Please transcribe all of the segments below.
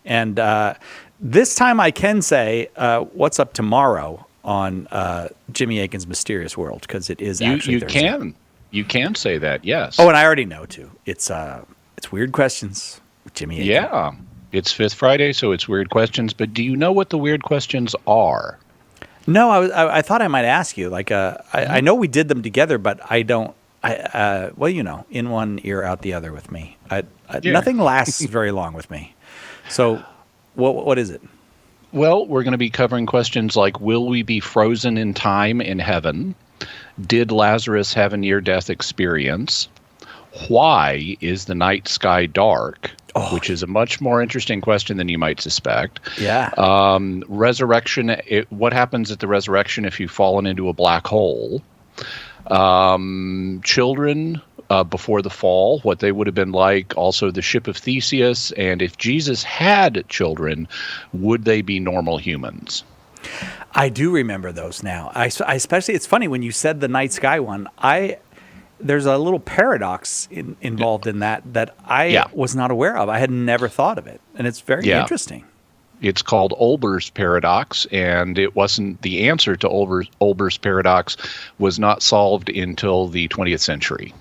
And this time I can say what's up tomorrow on Jimmy Akin's Mysterious World, because it is actually Thursday. You can say that, yes. Oh, and I already know too. It's Weird Questions with Jimmy Akin. Yeah, it's Fifth Friday, so it's Weird Questions. But do you know what the weird questions are? No, I thought I might ask you. Like, I know we did them together, but I don't. Well, in one ear, out the other with me. Nothing lasts very long with me. So, what is it? Well, we're going to be covering questions like, will we be frozen in time in heaven? Did Lazarus have a near-death experience? Why is the night sky dark? Which is a much more interesting question than you might suspect. Yeah. Resurrection. What happens at the resurrection if you've fallen into a black hole? Children before the fall, what they would have been like. Also, the ship of Theseus. And if Jesus had children, would they be normal humans? I do remember those now. I especially, it's funny when you said the night sky one. There's a little paradox involved in that I was not aware of. I had never thought of it, and it's very interesting. It's called Olber's paradox, and it wasn't the answer to Olber's paradox was not solved until the 20th century.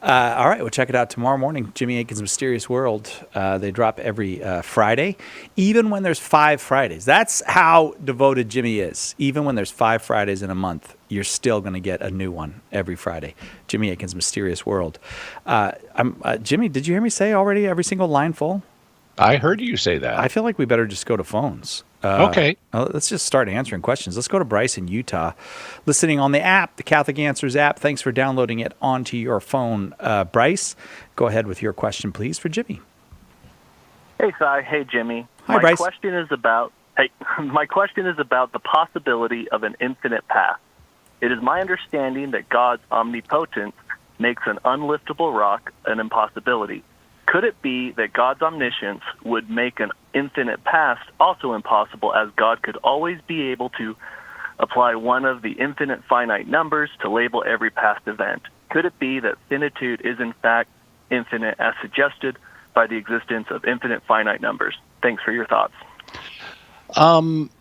All right, we'll check it out tomorrow morning. Jimmy Akin's Mysterious World. They drop every Friday, even when there's 5 Fridays. That's how devoted Jimmy is. Even when there's 5 Fridays in a month, you're still going to get a new one every Friday. Jimmy Akin's Mysterious World. Jimmy, did you hear me say already every single line full? I heard you say that. I feel like we better just go to phones. Okay. Let's just start answering questions. Let's go to Bryce in Utah, listening on the app, the Catholic Answers app. Thanks for downloading it onto your phone. Bryce, go ahead with your question, please, for Jimmy. Hey, Si. Hey, Jimmy. Hi, Bryce. My question is about the possibility of an infinite path. It is my understanding that God's omnipotence makes an unliftable rock an impossibility. Could it be that God's omniscience would make an infinite past also impossible, as God could always be able to apply one of the infinite finite numbers to label every past event? Could it be that finitude is in fact infinite, as suggested by the existence of infinite finite numbers? Thanks for your thoughts.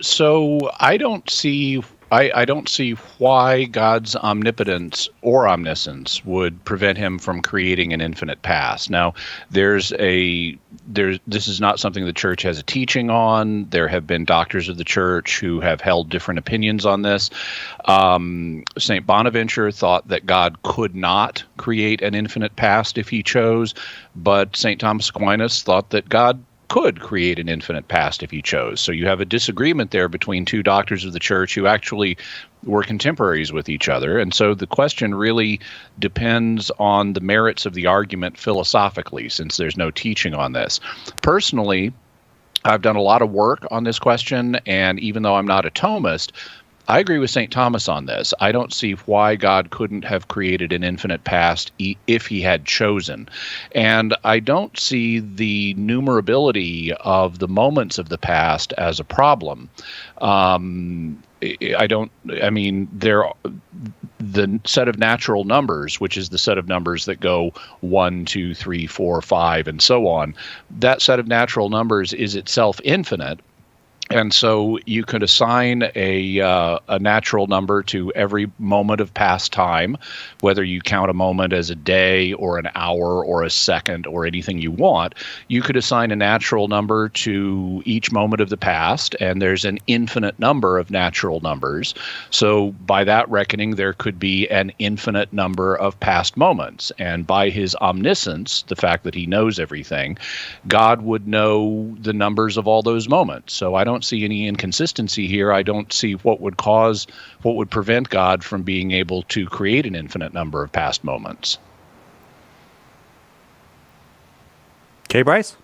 So I don't see why God's omnipotence or omniscience would prevent him from creating an infinite past. Now, this is not something the church has a teaching on. There have been doctors of the church who have held different opinions on this. St. Bonaventure thought that God could not create an infinite past if he chose, but St. Thomas Aquinas thought that God could create an infinite past if he chose. So you have a disagreement there between two doctors of the church who actually were contemporaries with each other. And so the question really depends on the merits of the argument philosophically, since there's no teaching on this. Personally, I've done a lot of work on this question, and even though I'm not a Thomist, I agree with St. Thomas on this. I don't see why God couldn't have created an infinite past if he had chosen. And I don't see the numerability of the moments of the past as a problem. The set of natural numbers, which is the set of numbers that go 1, 2, 3, 4, 5, and so on, that set of natural numbers is itself infinite. And so you could assign a natural number to every moment of past time, whether you count a moment as a day or an hour or a second or anything you want. You could assign a natural number to each moment of the past, and there's an infinite number of natural numbers. So by that reckoning, there could be an infinite number of past moments. And by his omniscience, the fact that he knows everything, God would know the numbers of all those moments. So I don't see any inconsistency here. I don't see what would prevent God from being able to create an infinite number of past moments. Okay, Bryce?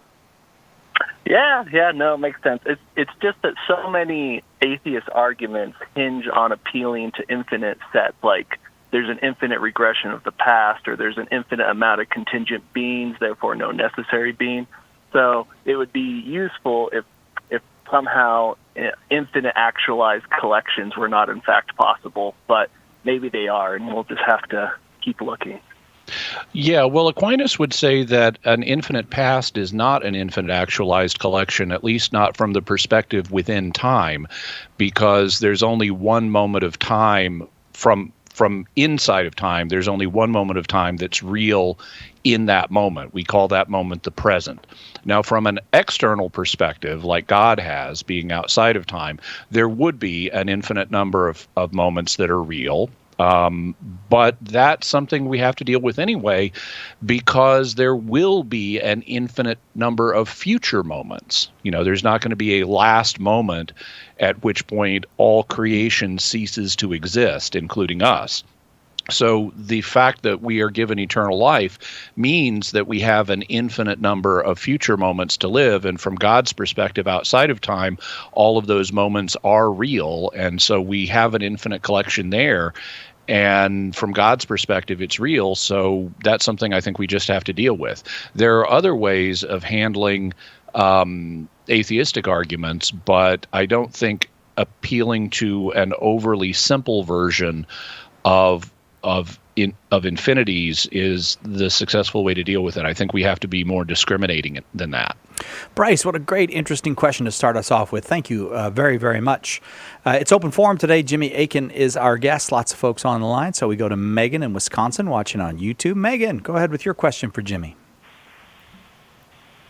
Yeah, no, it makes sense. It's just that so many atheist arguments hinge on appealing to infinite sets, like there's an infinite regression of the past, or there's an infinite amount of contingent beings, therefore no necessary being. So it would be useful if somehow infinite actualized collections were not in fact possible, but maybe they are, and we'll just have to keep looking. Yeah, well, Aquinas would say that an infinite past is not an infinite actualized collection, at least not from the perspective within time, because there's only one moment of time from inside of time. There's only one moment of time that's real in that moment. We call that moment the present. Now, from an external perspective, like God has, being outside of time, there would be an infinite number of moments that are real. But that's something we have to deal with anyway, because there will be an infinite number of future moments. There's not going to be a last moment at which point all creation ceases to exist, including us. So the fact that we are given eternal life means that we have an infinite number of future moments to live. And from God's perspective, outside of time, all of those moments are real. And so we have an infinite collection there. And from God's perspective, it's real. So that's something I think we just have to deal with. There are other ways of handling atheistic arguments, but I don't think appealing to an overly simple version of infinities is the successful way to deal with it. I think we have to be more discriminating than that. Bryce, what a great, interesting question to start us off with. Thank you very, very much. It's open forum today. Jimmy Akin is our guest. Lots of folks on the line. So we go to Megan in Wisconsin watching on YouTube. Megan, go ahead with your question for Jimmy.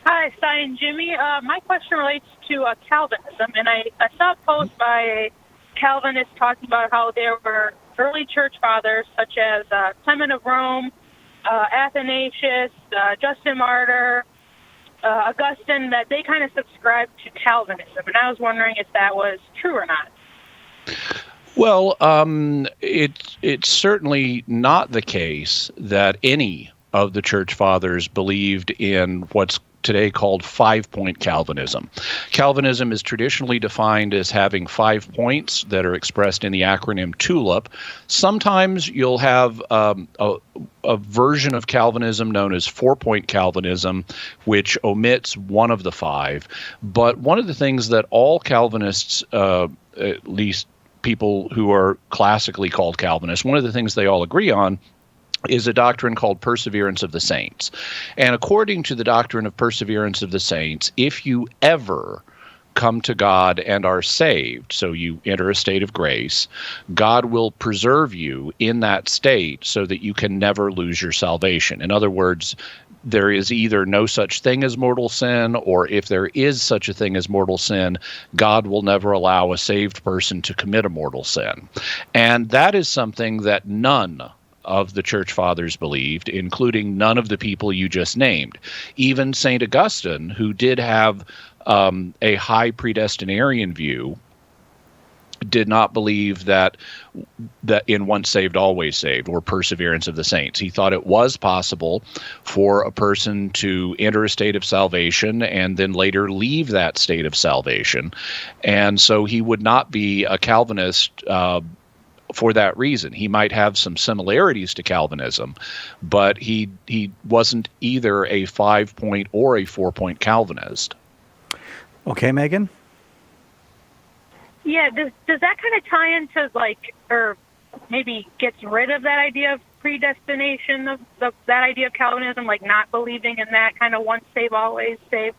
Hi, Cy and Jimmy. My question relates to Calvinism, and I saw a post by a Calvinist talking about how there were early church fathers such as Clement of Rome, Athanasius, Justin Martyr, Augustine, that they kind of subscribed to Calvinism, and I was wondering if that was true or not. Well, it's certainly not the case that any of the church fathers believed in what's today called 5-point Calvinism. Calvinism is traditionally defined as having 5 points that are expressed in the acronym TULIP. Sometimes you'll have a version of Calvinism known as 4-point Calvinism, which omits one of the 5. But one of the things that all Calvinists, at least people who are classically called Calvinists, one of the things they all agree on is a doctrine called perseverance of the saints. And according to the doctrine of perseverance of the saints, if you ever come to God and are saved, so you enter a state of grace, God will preserve you in that state so that you can never lose your salvation. In other words, there is either no such thing as mortal sin, or if there is such a thing as mortal sin, God will never allow a saved person to commit a mortal sin. And that is something that none of the church fathers believed, including none of the people you just named. Even St. Augustine, who did have a high predestinarian view, did not believe that in once saved, always saved, or perseverance of the saints. He thought it was possible for a person to enter a state of salvation and then later leave that state of salvation. And so he would not be a Calvinist for that reason. He might have some similarities to Calvinism, but he wasn't either a 5-point or a 4-point Calvinist. Okay, Megan? Yeah, does that kind of tie into, or maybe gets rid of that idea of predestination, of that idea of Calvinism, like not believing in that kind of once saved, always saved?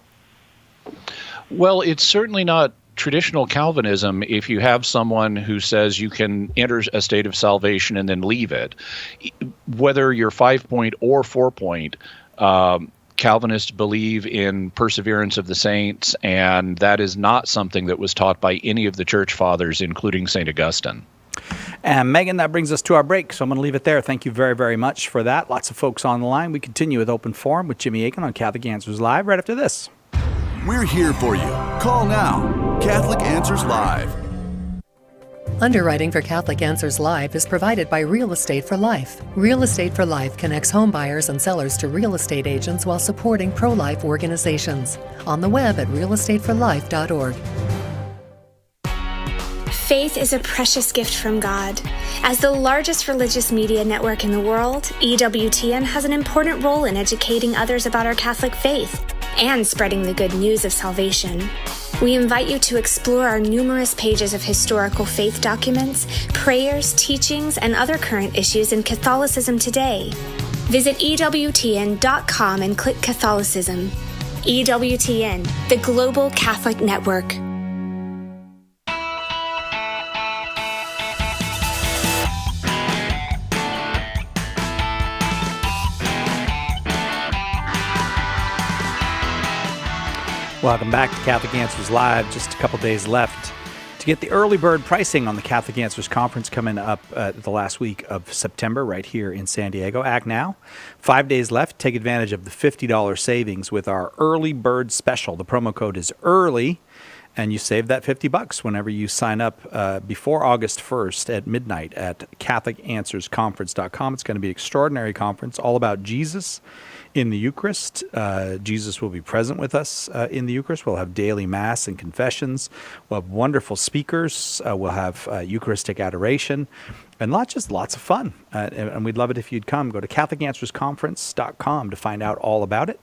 Well, it's certainly not traditional Calvinism if you have someone who says you can enter a state of salvation and then leave it. Whether you're 5-point or 4-point, Calvinists believe in perseverance of the saints, and that is not something that was taught by any of the church fathers, including St. Augustine. And Megan, that brings us to our break, so I'm going to leave it there. Thank you very, very much for that. Lots of folks on the line. We continue with Open Forum with Jimmy Akin on Catholic Answers Live right after this. We're here for you. Call now. Catholic Answers Live. Underwriting for Catholic Answers Live is provided by Real Estate for Life. Real Estate for Life connects home buyers and sellers to real estate agents while supporting pro-life organizations. On the web at realestateforlife.org. Faith is a precious gift from God. As the largest religious media network in the world, EWTN has an important role in educating others about our Catholic faith and spreading the good news of salvation. We invite you to explore our numerous pages of historical faith documents, prayers, teachings, and other current issues in Catholicism today. Visit EWTN.com and click Catholicism. EWTN, the Global Catholic Network. Welcome back to Catholic Answers Live. Just a couple days left to get the early bird pricing on the Catholic Answers Conference coming up the last week of September right here in San Diego. Act now. 5 days left. Take advantage of the $50 savings with our early bird special. The promo code is EARLY, and you save that $50 whenever you sign up before August 1st at midnight at CatholicAnswersConference.com. It's going to be an extraordinary conference all about Jesus in the Eucharist. Jesus will be present with us in the Eucharist. We'll have daily Mass and confessions. We'll have wonderful speakers. We'll have Eucharistic adoration and lots of fun. And we'd love it if you'd come. Go to CatholicAnswersConference.com to find out all about it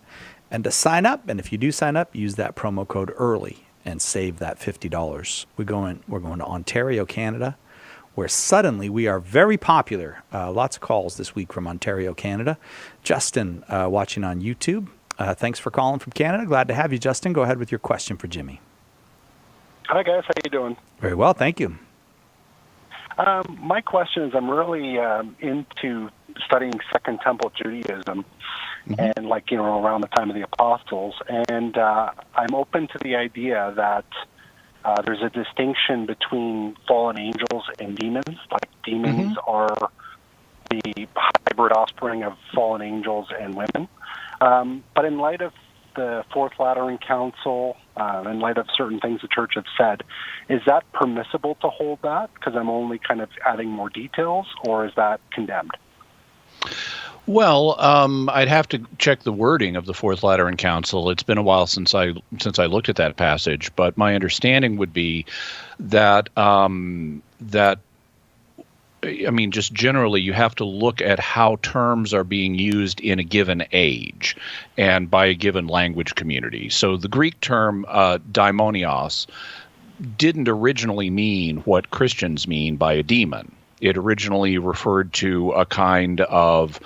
and to sign up. And if you do sign up, use that promo code EARLY and save that $50. We're going to Ontario, Canada, where suddenly we are very popular. Lots of calls this week from Ontario, Canada. Justin, watching on YouTube. Thanks for calling from Canada. Glad to have you, Justin. Go ahead with your question for Jimmy. Hi, guys. How you doing? Very well, thank you. My question is, I'm really into studying Second Temple Judaism, and around the time of the Apostles, and I'm open to the idea that there's a distinction between fallen angels and demons. Like demons are the hybrid offspring of fallen angels and women. But in light of the Fourth Lateran Council, in light of certain things the Church have said, is that permissible to hold that? Because I'm only kind of adding more details, or is that condemned? Well, I'd have to check the wording of the Fourth Lateran Council. It's been a while since I looked at that passage, but my understanding would be that just generally, you have to look at how terms are being used in a given age and by a given language community. So the Greek term daimonios didn't originally mean what Christians mean by a demon. It originally referred to a kind of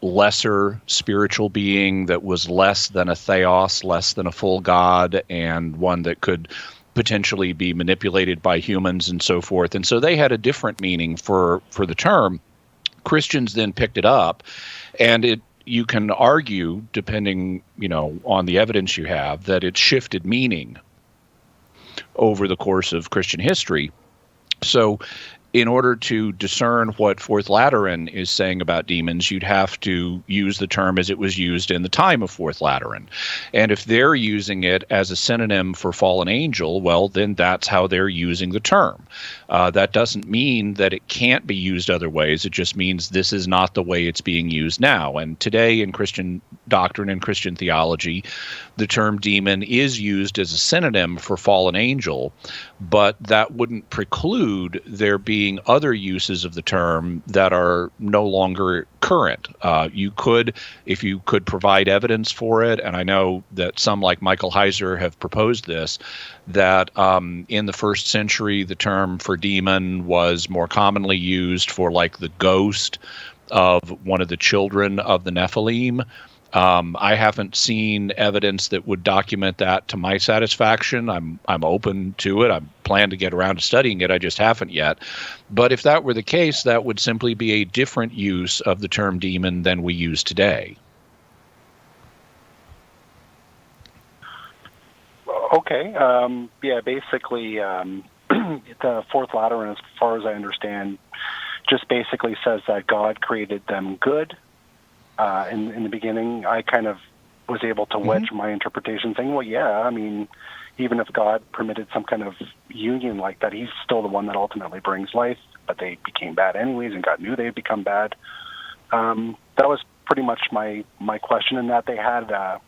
lesser spiritual being that was less than a theos, less than a full god, and one that could potentially be manipulated by humans and so forth. And so they had a different meaning for the term. Christians then picked it up, and you can argue, depending on the evidence you have, that it shifted meaning over the course of Christian history. So in order to discern what Fourth Lateran is saying about demons, you'd have to use the term as it was used in the time of Fourth Lateran. And if they're using it as a synonym for fallen angel, well, then that's how they're using the term. That doesn't mean that it can't be used other ways. It just means this is not the way it's being used now. And today in Christian doctrine and Christian theology, the term demon is used as a synonym for fallen angel, but that wouldn't preclude there being other uses of the term that are no longer current. You could, if you could provide evidence for it, and I know that some like Michael Heiser have proposed this, that in the first century the term for demon was more commonly used for like the ghost of one of the children of the Nephilim. I haven't seen evidence that would document that to my satisfaction. I'm open to it. I plan to get around to studying it. I just haven't yet. But if that were the case, that would simply be a different use of the term demon than we use today. Okay. Basically, the Fourth Lateran, as far as I understand, just basically says that God created them good. In the beginning, I kind of was able to wedge my interpretation, saying, well, yeah, I mean, even if God permitted some kind of union like that, he's still the one that ultimately brings life, but they became bad anyways, and God knew they'd become bad. That was pretty much my question, in that they had,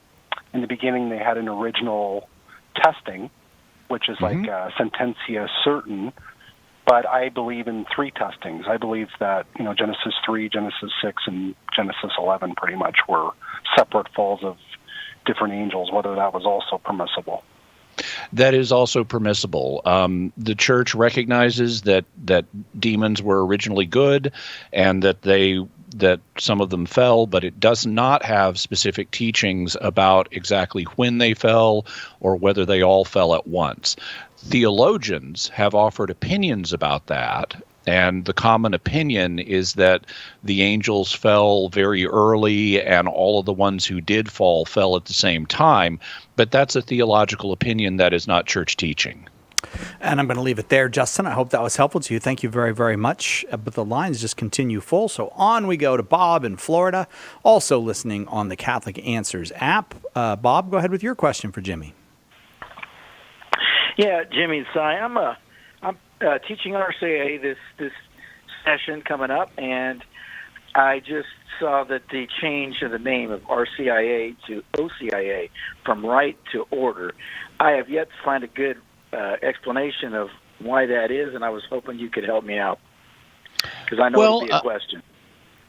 in the beginning, they had an original testing, which is like sententia certain, but I believe in three testings. I believe that, Genesis 3, Genesis 6, and Genesis 11 pretty much were separate falls of different angels, whether that was also permissible. That is also permissible. The Church recognizes that demons were originally good, and that they that some of them fell, but it does not have specific teachings about exactly when they fell or whether they all fell at once. Theologians have offered opinions about that, and the common opinion is that the angels fell very early and all of the ones who did fall fell at the same time, but that's a theological opinion that is not church teaching. And I'm going to leave it there, Justin. I hope that was helpful to you. Thank you very, very much. But the lines just continue full. So on we go to Bob in Florida, also listening on the Catholic Answers app. Bob, go ahead with your question for Jimmy. Yeah, Jimmy and Si, I'm teaching RCIA this session coming up, and I just saw that the change of the name of RCIA to OCIA from Right to Order. I have yet to find a good explanation of why that is, and I was hoping you could help me out, because I know it'll be a question.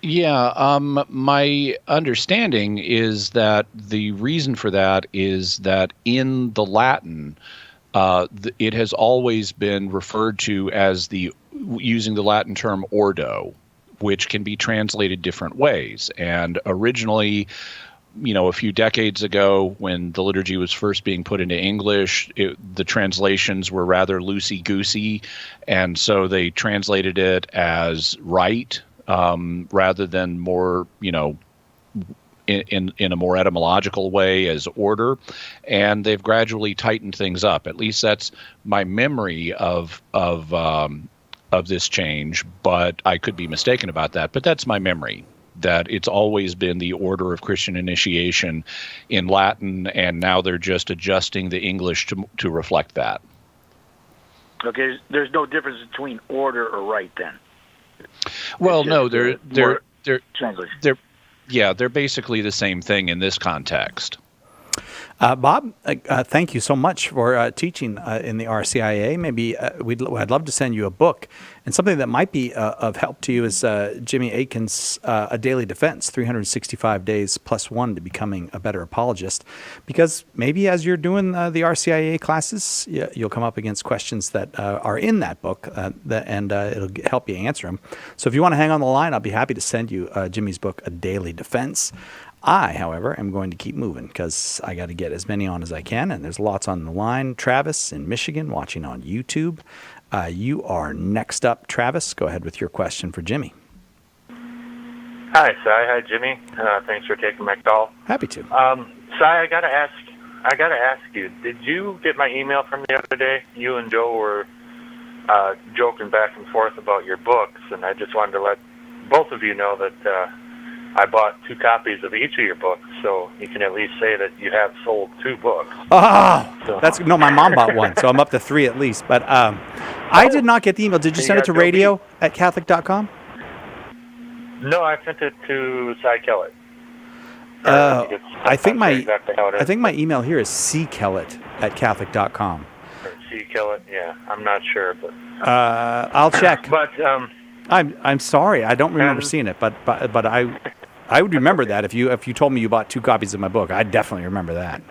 Yeah, my understanding is that the reason for that is that in the Latin, it has always been referred to as using the Latin term ordo, which can be translated different ways. And originally, a few decades ago, when the liturgy was first being put into English, the translations were rather loosey-goosey, and so they translated it as right rather than more, in a more etymological way as order, and they've gradually tightened things up. At least that's my memory of this change, but I could be mistaken about that. But that's my memory, that it's always been the order of Christian initiation in Latin, and now they're just adjusting the English to reflect that. Okay, there's no difference between order or right then. Well, no, they're basically the same thing in this context. Bob, thank you so much for teaching in the RCIA. Maybe I'd love to send you a book. And something that might be of help to you is Jimmy Akin's A Daily Defense, 365 Days Plus One to Becoming a Better Apologist. Because maybe as you're doing the RCIA classes, you'll come up against questions that are in that book, and it'll help you answer them. So if you want to hang on the line, I'll be happy to send you Jimmy's book, A Daily Defense. I, however, am going to keep moving because I got to get as many on as I can, and there's lots on the line. Travis in Michigan watching on YouTube. You are next up, Travis. Go ahead with your question for Jimmy. Hi, Si. Hi, Jimmy. Thanks for taking my call. Happy to. Si, I gotta ask you. Did you get my email from the other day? You and Joe were joking back and forth about your books, and I just wanted to let both of you know that I bought 2 copies of each of your books, so you can at least say that you have sold 2 books. Oh, my mom bought one, so I'm up to 3 at least. But I did not get the email. Did you send it to radio@catholic.com? No, I sent it to Cy Kellett. I think my email here is ckellett@catholic.com. Or C Kellett, yeah, I'm not sure, but I'll check. But I'm sorry, I don't remember seeing it, but I would remember that if you told me you bought 2 copies of my book. I'd definitely remember that.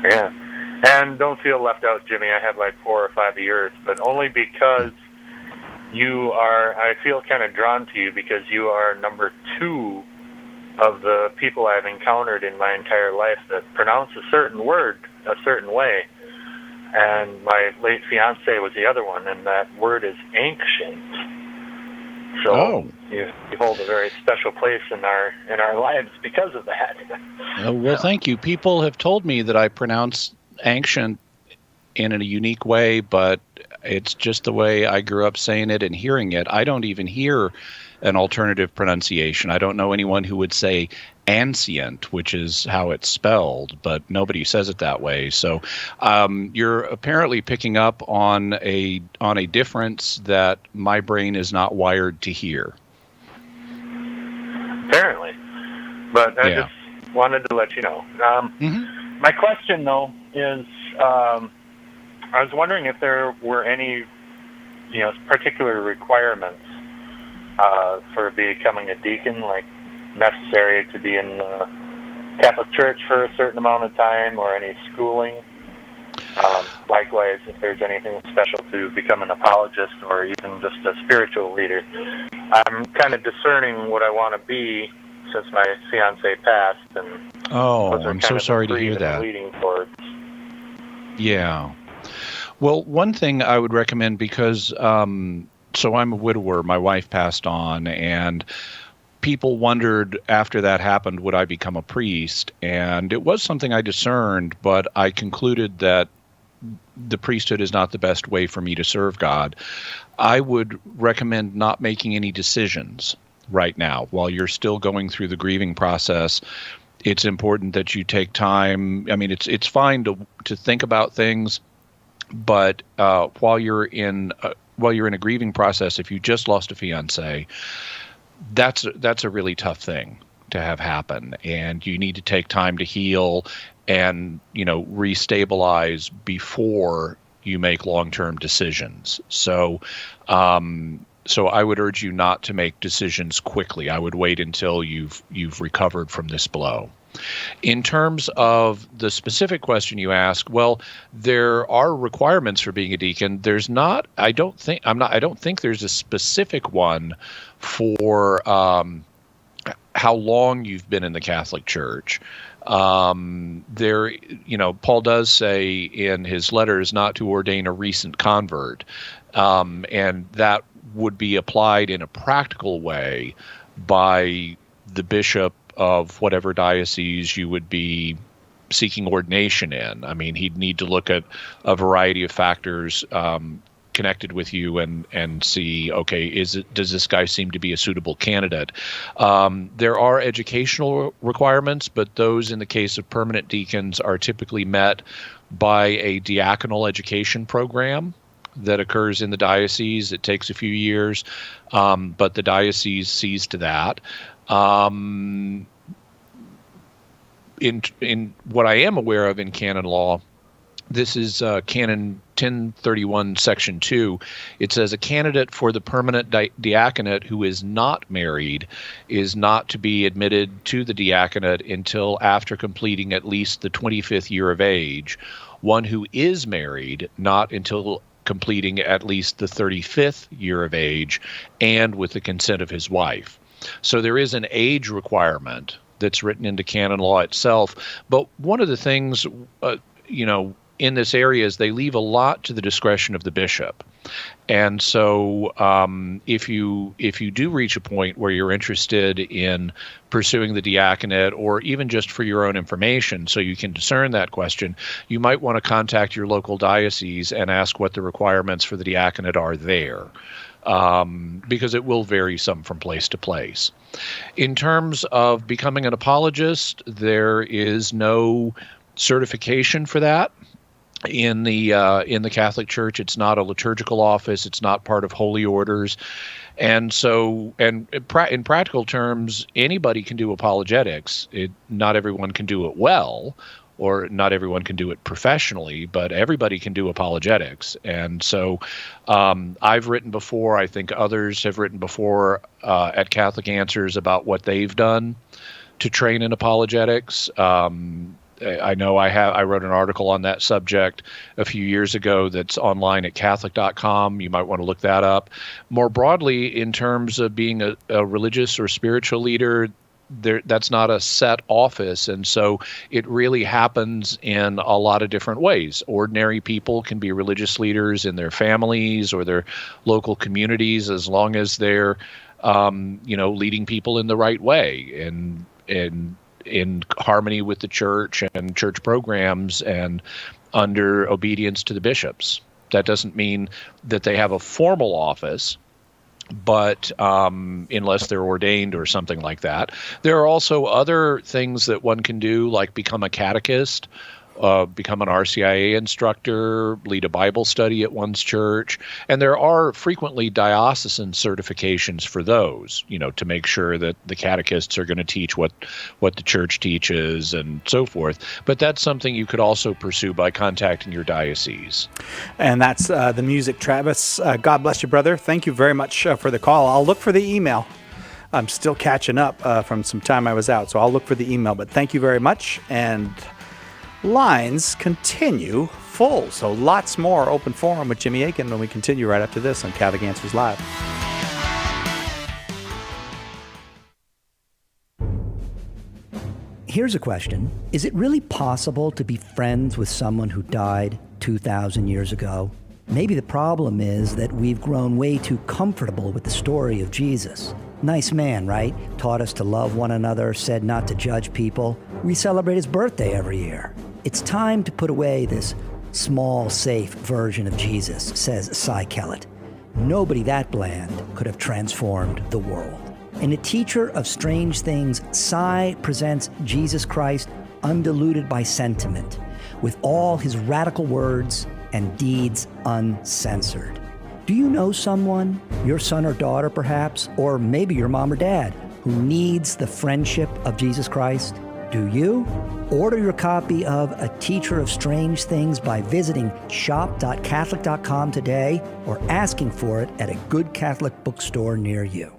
Yeah, and don't feel left out, Jimmy. I have like 4 or 5 of yours, but only because I feel kind of drawn to you because you are number 2 of the people I've encountered in my entire life that pronounce a certain word a certain way. And my late fiance was the other one, and that word is ancient. So you hold a very special place in our lives because of that. Well, thank you. People have told me that I pronounce ancient in a unique way, but it's just the way I grew up saying it and hearing it. I don't even hear an alternative pronunciation. I don't know anyone who would say ancient, which is how it's spelled, but nobody says it that way. So you're apparently picking up on a difference that my brain is not wired to hear. Apparently. But I just wanted to let you know. My question, though, is I was wondering if there were any particular requirements for becoming a deacon, like necessary to be in the Catholic Church for a certain amount of time, or any schooling. Likewise, if there's anything special to become an apologist or even just a spiritual leader. I'm kind of discerning what I want to be since my fiance passed, and I'm so sorry to hear that. Leading towards. Yeah. Well, one thing I would recommend, because so I'm a widower, my wife passed on, and people wondered after that happened, would I become a priest? And it was something I discerned, but I concluded that the priesthood is not the best way for me to serve God. I would recommend not making any decisions right now while you're still going through the grieving process. It's important that you take time. I mean, it's fine to think about things, but while you're in a grieving process, if you just lost a fiance, that's a really tough thing to have happen, and you need to take time to heal and restabilize before you make long-term decisions. So I would urge you not to make decisions quickly. I would wait until you've recovered from this blow. In terms of the specific question you asked, well, there are requirements for being a deacon. There's not. I don't think there's a specific one for how long you've been in the Catholic Church. Paul does say in his letters not to ordain a recent convert, and that would be applied in a practical way by the bishop of whatever diocese you would be seeking ordination in. I mean, he'd need to look at a variety of factors connected with you and see, okay, does this guy seem to be a suitable candidate? There are educational requirements, but those in the case of permanent deacons are typically met by a diaconal education program that occurs in the diocese. It takes a few years, but the diocese sees to that. In what I am aware of in canon law, this is Canon 1031, Section 2. It says a candidate for the permanent diaconate who is not married is not to be admitted to the diaconate until after completing at least the 25th year of age. One who is married, not until completing at least the 35th year of age, and with the consent of his wife. So there is an age requirement that's written into canon law itself. But one of the things, in this area is they leave a lot to the discretion of the bishop. And so if you do reach a point where you're interested in pursuing the diaconate, or even just for your own information so you can discern that question, you might want to contact your local diocese and ask what the requirements for the diaconate are there. Because it will vary some from place to place. In terms of becoming an apologist, there is no certification for that. In the Catholic Church, it's not a liturgical office. It's not part of holy orders. And so, in practical terms, anybody can do apologetics. Not everyone can do it well, or not everyone can do it professionally, but everybody can do apologetics. And so I've written before, I think others have written before at Catholic Answers about what they've done to train in apologetics. I know I wrote an article on that subject a few years ago that's online at Catholic.com. You might want to look that up. More broadly, in terms of being a religious or spiritual leader, that's not a set office, and so it really happens in a lot of different ways. Ordinary people can be religious leaders in their families or their local communities, as long as they're leading people in the right way and in harmony with the church and church programs and under obedience to the bishops. That doesn't mean that they have a formal office, but unless they're ordained or something like that. There are also other things that one can do, like become a catechist, become an RCIA instructor, lead a Bible study at one's church. And there are frequently diocesan certifications for those, to make sure that the catechists are going to teach what the church teaches and so forth. But that's something you could also pursue by contacting your diocese. And that's the music, Travis. God bless you, brother. Thank you very much for the call. I'll look for the email. I'm still catching up from some time I was out, so I'll look for the email. But thank you very much. And lines continue full, so lots more open forum with Jimmy Akin when we continue right after this on Catholic Answers Live. Here's a question. Is it really possible to be friends with someone who died 2,000 years ago? Maybe the problem is that we've grown way too comfortable with the story of Jesus. Nice man, right? Taught us to love one another, said not to judge people. We celebrate his birthday every year. It's time to put away this small, safe version of Jesus, says Cy Kellett. Nobody that bland could have transformed the world. In A Teacher of Strange Things, Cy presents Jesus Christ undiluted by sentiment, with all his radical words and deeds uncensored. Do you know someone, your son or daughter perhaps, or maybe your mom or dad, who needs the friendship of Jesus Christ? Do you? Order your copy of A Teacher of Strange Things by visiting shop.catholic.com today or asking for it at a good Catholic bookstore near you.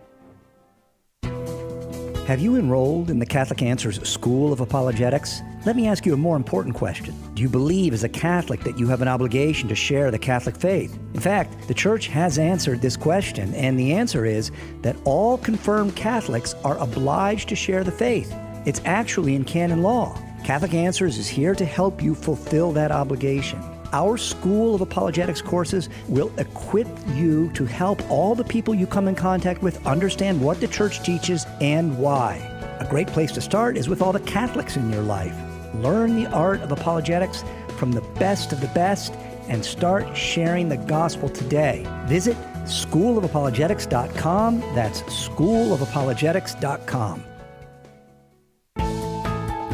Have you enrolled in the Catholic Answers School of Apologetics? Let me ask you a more important question. Do you believe as a Catholic that you have an obligation to share the Catholic faith? In fact, the Church has answered this question, and the answer is that all confirmed Catholics are obliged to share the faith. It's actually in canon law. Catholic Answers is here to help you fulfill that obligation. Our School of Apologetics courses will equip you to help all the people you come in contact with understand what the Church teaches and why. A great place to start is with all the Catholics in your life. Learn the art of apologetics from the best of the best and start sharing the gospel today. Visit schoolofapologetics.com. That's schoolofapologetics.com.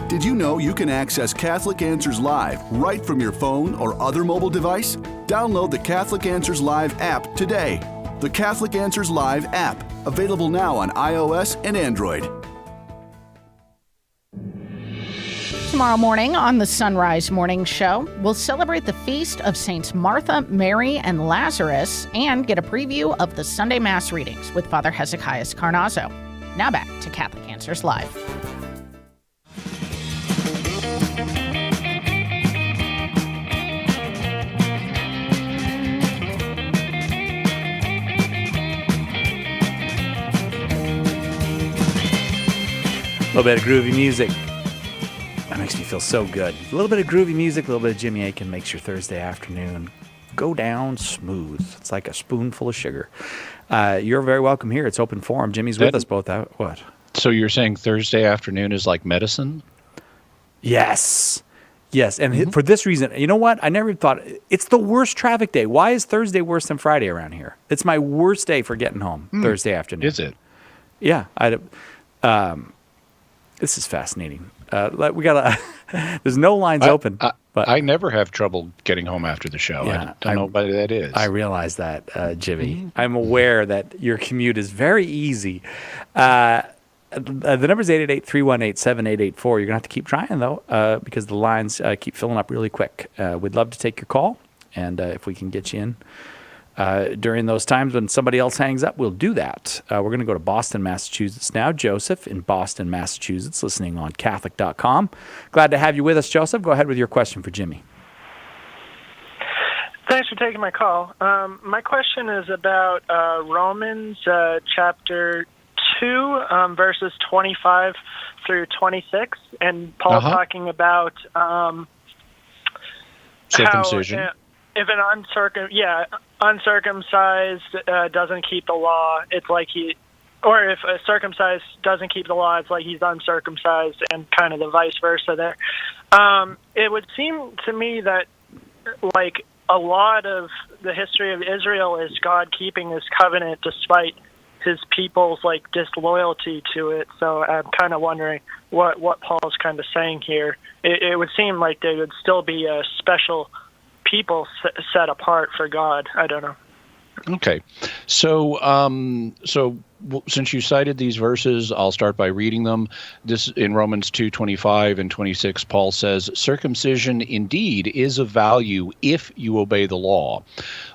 Did you know you can access Catholic Answers Live right from your phone or other mobile device? Download the Catholic Answers Live app today. The Catholic Answers Live app, available now on iOS and Android. Tomorrow morning on the Sunrise Morning Show, we'll celebrate the feast of Saints Martha, Mary, and Lazarus and get a preview of the Sunday Mass readings with Father Hezekiah Carnazzo. Now back to Catholic Answers Live. A little bit of groovy music. That makes me feel so good. A little bit of groovy music, a little bit of Jimmy Akin makes your Thursday afternoon go down smooth. It's like a spoonful of sugar. You're very welcome here. It's open forum. Jimmy's with us both out. What? So you're saying Thursday afternoon is like medicine? Yes. Yes. And for this reason, you know what? I never thought it's the worst traffic day. Why is Thursday worse than Friday around here? It's my worst day for getting home, Thursday afternoon. Is it? Yeah. This is fascinating. We got there's no lines open. But I never have trouble getting home after the show. Yeah, I don't know why that is. I realize that, Jimmy. I'm aware that your commute is very easy. The number is 888-318-7884. You're going to have to keep trying, though, because the lines keep filling up really quick. We'd love to take your call, and if we can get you in during those times when somebody else hangs up, we'll do that. We're going to go to Boston, Massachusetts now. Joseph in Boston, Massachusetts, listening on Catholic.com. Glad to have you with us, Joseph. Go ahead with your question for Jimmy. Thanks for taking my call. My question is about Romans chapter 2, verses 25 through 26, and Paul talking about circumcision. How, if an uncircumcised doesn't keep the law, it's like or if a circumcised doesn't keep the law, it's like he's uncircumcised, and kind of the vice versa there. It would seem to me that, like, a lot of the history of Israel is God keeping his covenant despite his people's, like, disloyalty to it. So I'm kind of wondering what Paul's kind of saying here. It would seem like they would still be a special people set apart for God. I don't know. Okay. So since you cited these verses, I'll start by reading them. This in Romans 2:25 and 26, Paul says, "Circumcision indeed is of value if you obey the law.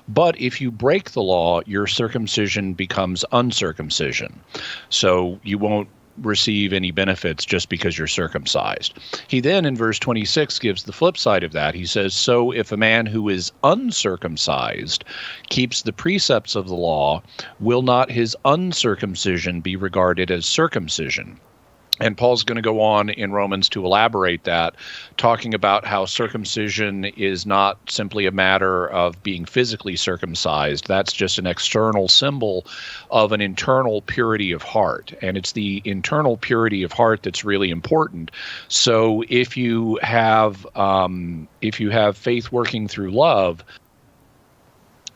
But if you break the law, your circumcision becomes uncircumcision. So you won't receive any benefits just because you're circumcised." He then, in verse 26, gives the flip side of that. He says, "So if a man who is uncircumcised keeps the precepts of the law, will not his uncircumcision be regarded as circumcision? And Paul's going to go on in Romans to elaborate that, talking about how circumcision is not simply a matter of being physically circumcised. That's just an external symbol of an internal purity of heart. And it's the internal purity of heart that's really important. So if you have faith working through love,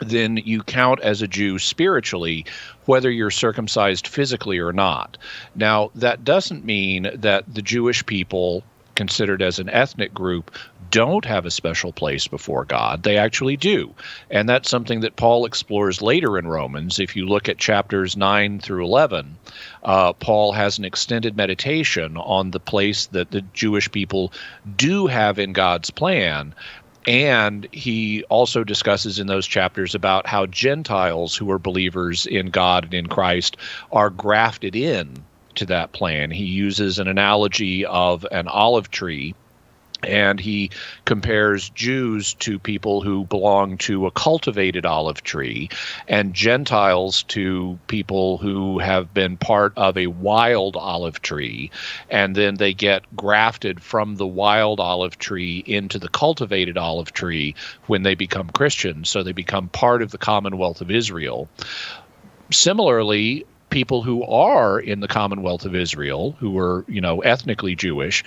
then you count as a Jew spiritually, whether you're circumcised physically or not. Now, that doesn't mean that the Jewish people, considered as an ethnic group, don't have a special place before God. They actually do. And that's something that Paul explores later in Romans. If you look at chapters 9 through 11, Paul has an extended meditation on the place that the Jewish people do have in God's plan. And he also discusses in those chapters about how Gentiles who are believers in God and in Christ are grafted in to that plan. He uses an analogy of an olive tree, and he compares Jews to people who belong to a cultivated olive tree, and Gentiles to people who have been part of a wild olive tree, and then they get grafted from the wild olive tree into the cultivated olive tree when they become Christians, so they become part of the Commonwealth of Israel. Similarly, people who are in the Commonwealth of Israel, who are, ethnically Jewish,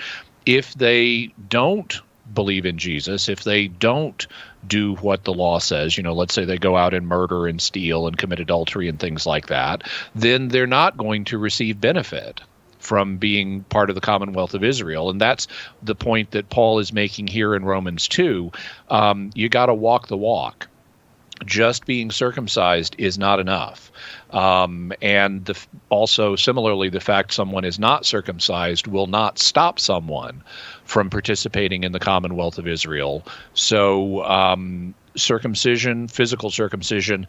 if they don't believe in Jesus, if they don't do what the law says, let's say they go out and murder and steal and commit adultery and things like that, then they're not going to receive benefit from being part of the Commonwealth of Israel. And that's the point that Paul is making here in Romans 2. You got to walk the walk. Just being circumcised is not enough. And also, similarly, the fact someone is not circumcised will not stop someone from participating in the Commonwealth of Israel. So circumcision, physical circumcision,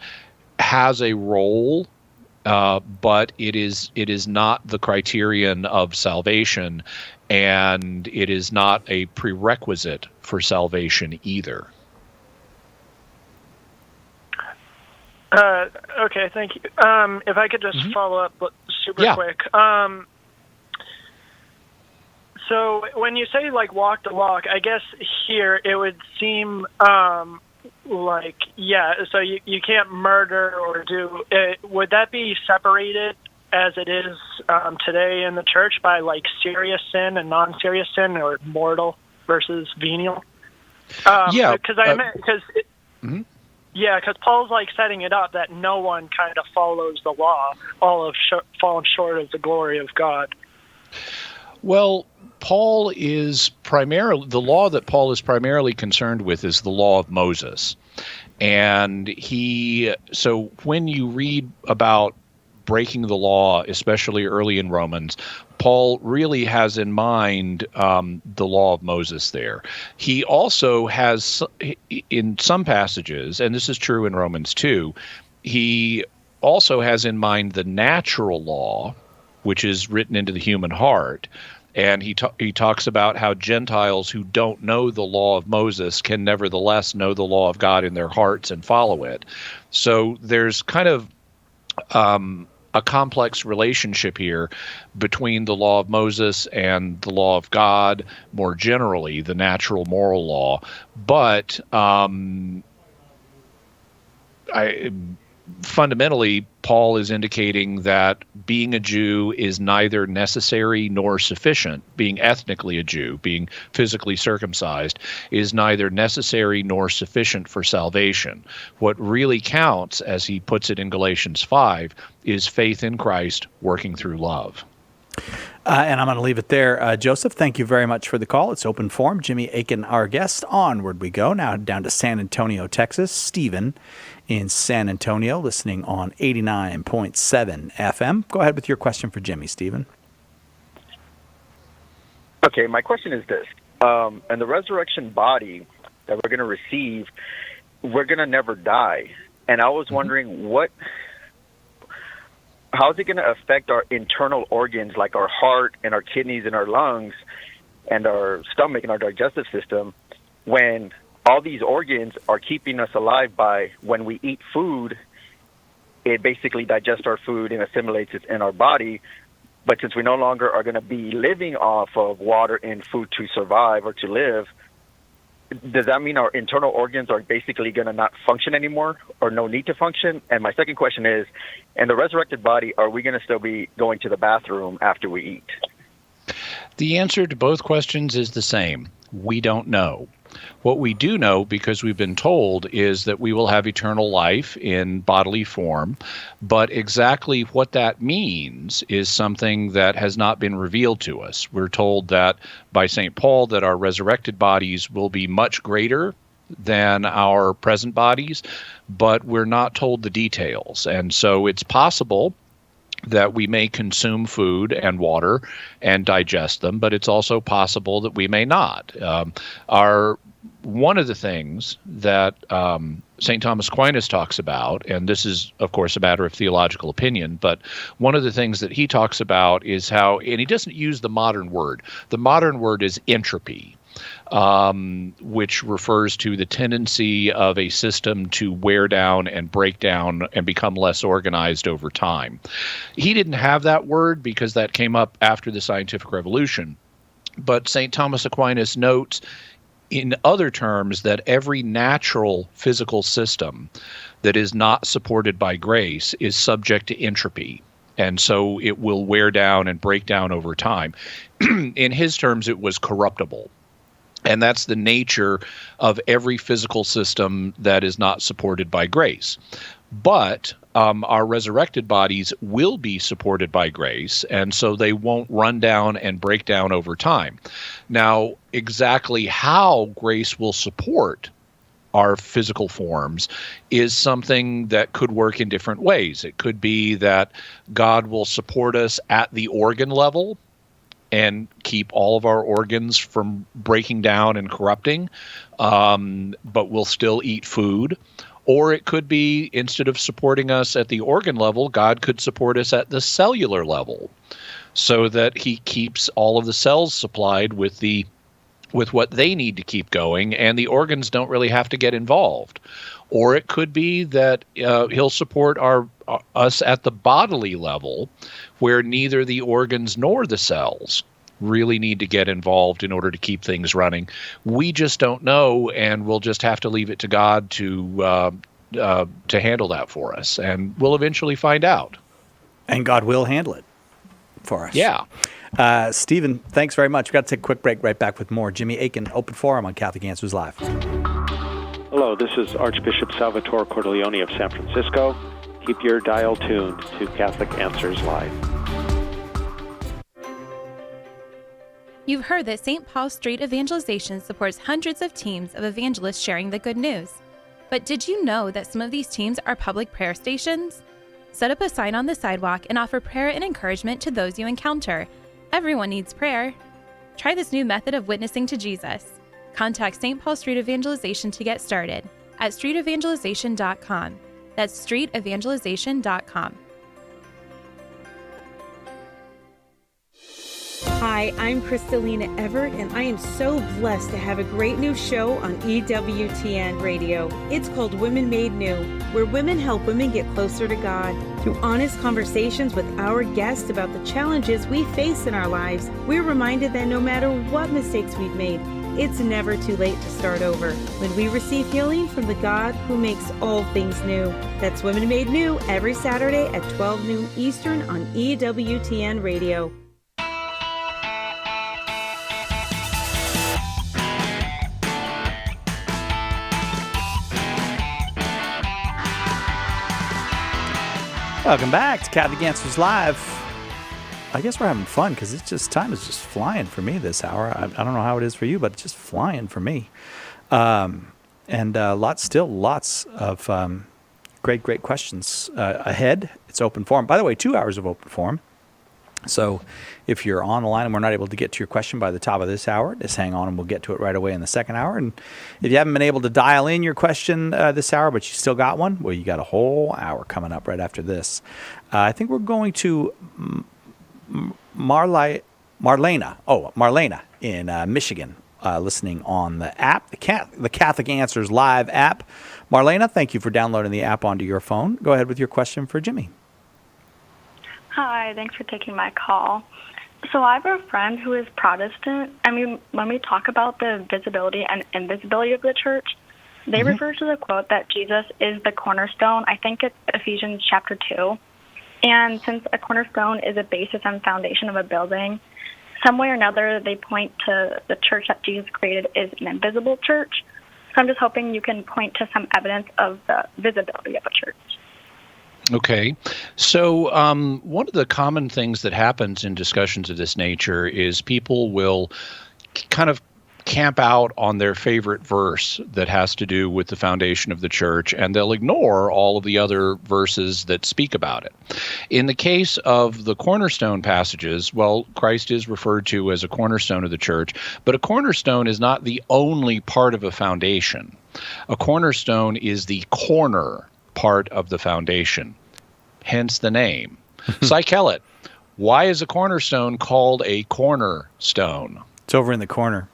has a role, but it is not the criterion of salvation, and it is not a prerequisite for salvation either. Okay, thank you. If I could just follow up super quick. So when you say walk the walk, I guess here it would seem so you can't murder or do it. Would that be separated as it is today in the church by serious sin and non-serious sin, or mortal versus venial? Because Paul's setting it up that no one kind of follows the law. All have fallen short of the glory of God. Well, the law that Paul is primarily concerned with is the law of Moses. And so when you read about breaking the law, especially early in Romans, Paul really has in mind the law of Moses there. He also has, in some passages, and this is true in Romans 2, he also has in mind the natural law, which is written into the human heart. And he talks about how Gentiles who don't know the law of Moses can nevertheless know the law of God in their hearts and follow it. So there's kind of a complex relationship here between the law of Moses and the law of God, more generally, the natural moral law. But fundamentally, Paul is indicating that being a Jew is neither necessary nor sufficient. Being ethnically a Jew, being physically circumcised, is neither necessary nor sufficient for salvation. What really counts, as he puts it in Galatians 5, is faith in Christ working through love. And I'm going to leave it there. Joseph, thank you very much for the call. It's open forum. Jimmy Akin, our guest. Onward we go. Now down to San Antonio, Texas. Stephen in San Antonio, listening on 89.7 FM. Go ahead with your question for Jimmy, Stephen. Okay, my question is this. In the resurrection body that we're going to receive, we're going to never die. And I was wondering how is it going to affect our internal organs like our heart and our kidneys and our lungs and our stomach and our digestive system when all these organs are keeping us alive by when we eat food, it basically digests our food and assimilates it in our body. But since we no longer are going to be living off of water and food to survive or to live, does that mean our internal organs are basically going to not function anymore or no need to function? And my second question is, in the resurrected body, are we going to still be going to the bathroom after we eat? The answer to both questions is the same. We don't know. What we do know, because we've been told, is that we will have eternal life in bodily form, but exactly what that means is something that has not been revealed to us. We're told that by St. Paul that our resurrected bodies will be much greater than our present bodies, but we're not told the details. And so it's possible that we may consume food and water and digest them, but it's also possible that we may not. One of the things that St. Thomas Aquinas talks about, and this is, of course, a matter of theological opinion, but one of the things that he talks about is how, and he doesn't use the modern word. The modern word is entropy, which refers to the tendency of a system to wear down and break down and become less organized over time. He didn't have that word because that came up after the scientific revolution. But St. Thomas Aquinas notes in other terms that every natural physical system that is not supported by grace is subject to entropy. And so it will wear down and break down over time. In his terms, it was corruptible. And that's the nature of every physical system that is not supported by grace. But our resurrected bodies will be supported by grace, and so they won't run down and break down over time. Now, exactly how grace will support our physical forms is something that could work in different ways. It could be that God will support us at the organ level and keep all of our organs from breaking down and corrupting, but we'll still eat food. Or it could be, instead of supporting us at the organ level, God could support us at the cellular level so that he keeps all of the cells supplied with what they need to keep going, and the organs don't really have to get involved. Or it could be that he'll support us at the bodily level, where neither the organs nor the cells really need to get involved in order to keep things running. We just don't know, and we'll just have to leave it to God to handle that for us, and we'll eventually find out. And God will handle it for us. Yeah. Stephen, thanks very much. We've got to take a quick break. Right back with more. Jimmy Akin, Open Forum on Catholic Answers Live. Hello, this is Archbishop Salvatore Cordileone of San Francisco. Keep your dial tuned to Catholic Answers Live. You've heard that St. Paul Street Evangelization supports hundreds of teams of evangelists sharing the good news. But did you know that some of these teams are public prayer stations? Set up a sign on the sidewalk and offer prayer and encouragement to those you encounter. Everyone needs prayer. Try this new method of witnessing to Jesus. Contact St. Paul Street Evangelization to get started at streetevangelization.com. That's streetevangelization.com. Hi, I'm Kristalina Everett, and I am so blessed to have a great new show on EWTN Radio. It's called Women Made New, where women help women get closer to God. Through honest conversations with our guests about the challenges we face in our lives, we're reminded that no matter what mistakes we've made, it's never too late to start over when we receive healing from the God who makes all things new. That's Women Made New every Saturday at 12 noon Eastern on EWTN Radio. Welcome back to Catholic Answers Live. I guess we're having fun because time is just flying for me this hour. I don't know how it is for you, but it's just flying for me. And lots of great questions ahead. It's open forum. By the way, 2 hours of open forum. So if you're on the line and we're not able to get to your question by the top of this hour, just hang on and we'll get to it right away in the second hour. And if you haven't been able to dial in your question this hour, but you still got one, well, you got a whole hour coming up right after this. I think we're going to Marlena in Michigan, listening on the app, the Catholic Answers Live app. Marlena, thank you for downloading the app onto your phone. Go ahead with your question for Jimmy. Hi, thanks for taking my call. So I have a friend who is Protestant. I mean, when we talk about the visibility and invisibility of the church, they refer to the quote that Jesus is the cornerstone. I think it's Ephesians chapter 2. And since a cornerstone is a basis and foundation of a building, some way or another they point to the church that Jesus created is an invisible church. So I'm just hoping you can point to some evidence of the visibility of a church. Okay. So one of the common things that happens in discussions of this nature is people will kind of camp out on their favorite verse that has to do with the foundation of the church, and they'll ignore all of the other verses that speak about it. In the case of the cornerstone passages, well, Christ is referred to as a cornerstone of the church, but a cornerstone is not the only part of a foundation. A cornerstone is the corner part of the foundation, hence the name. Psychelet, why is a cornerstone called a cornerstone? It's over in the corner.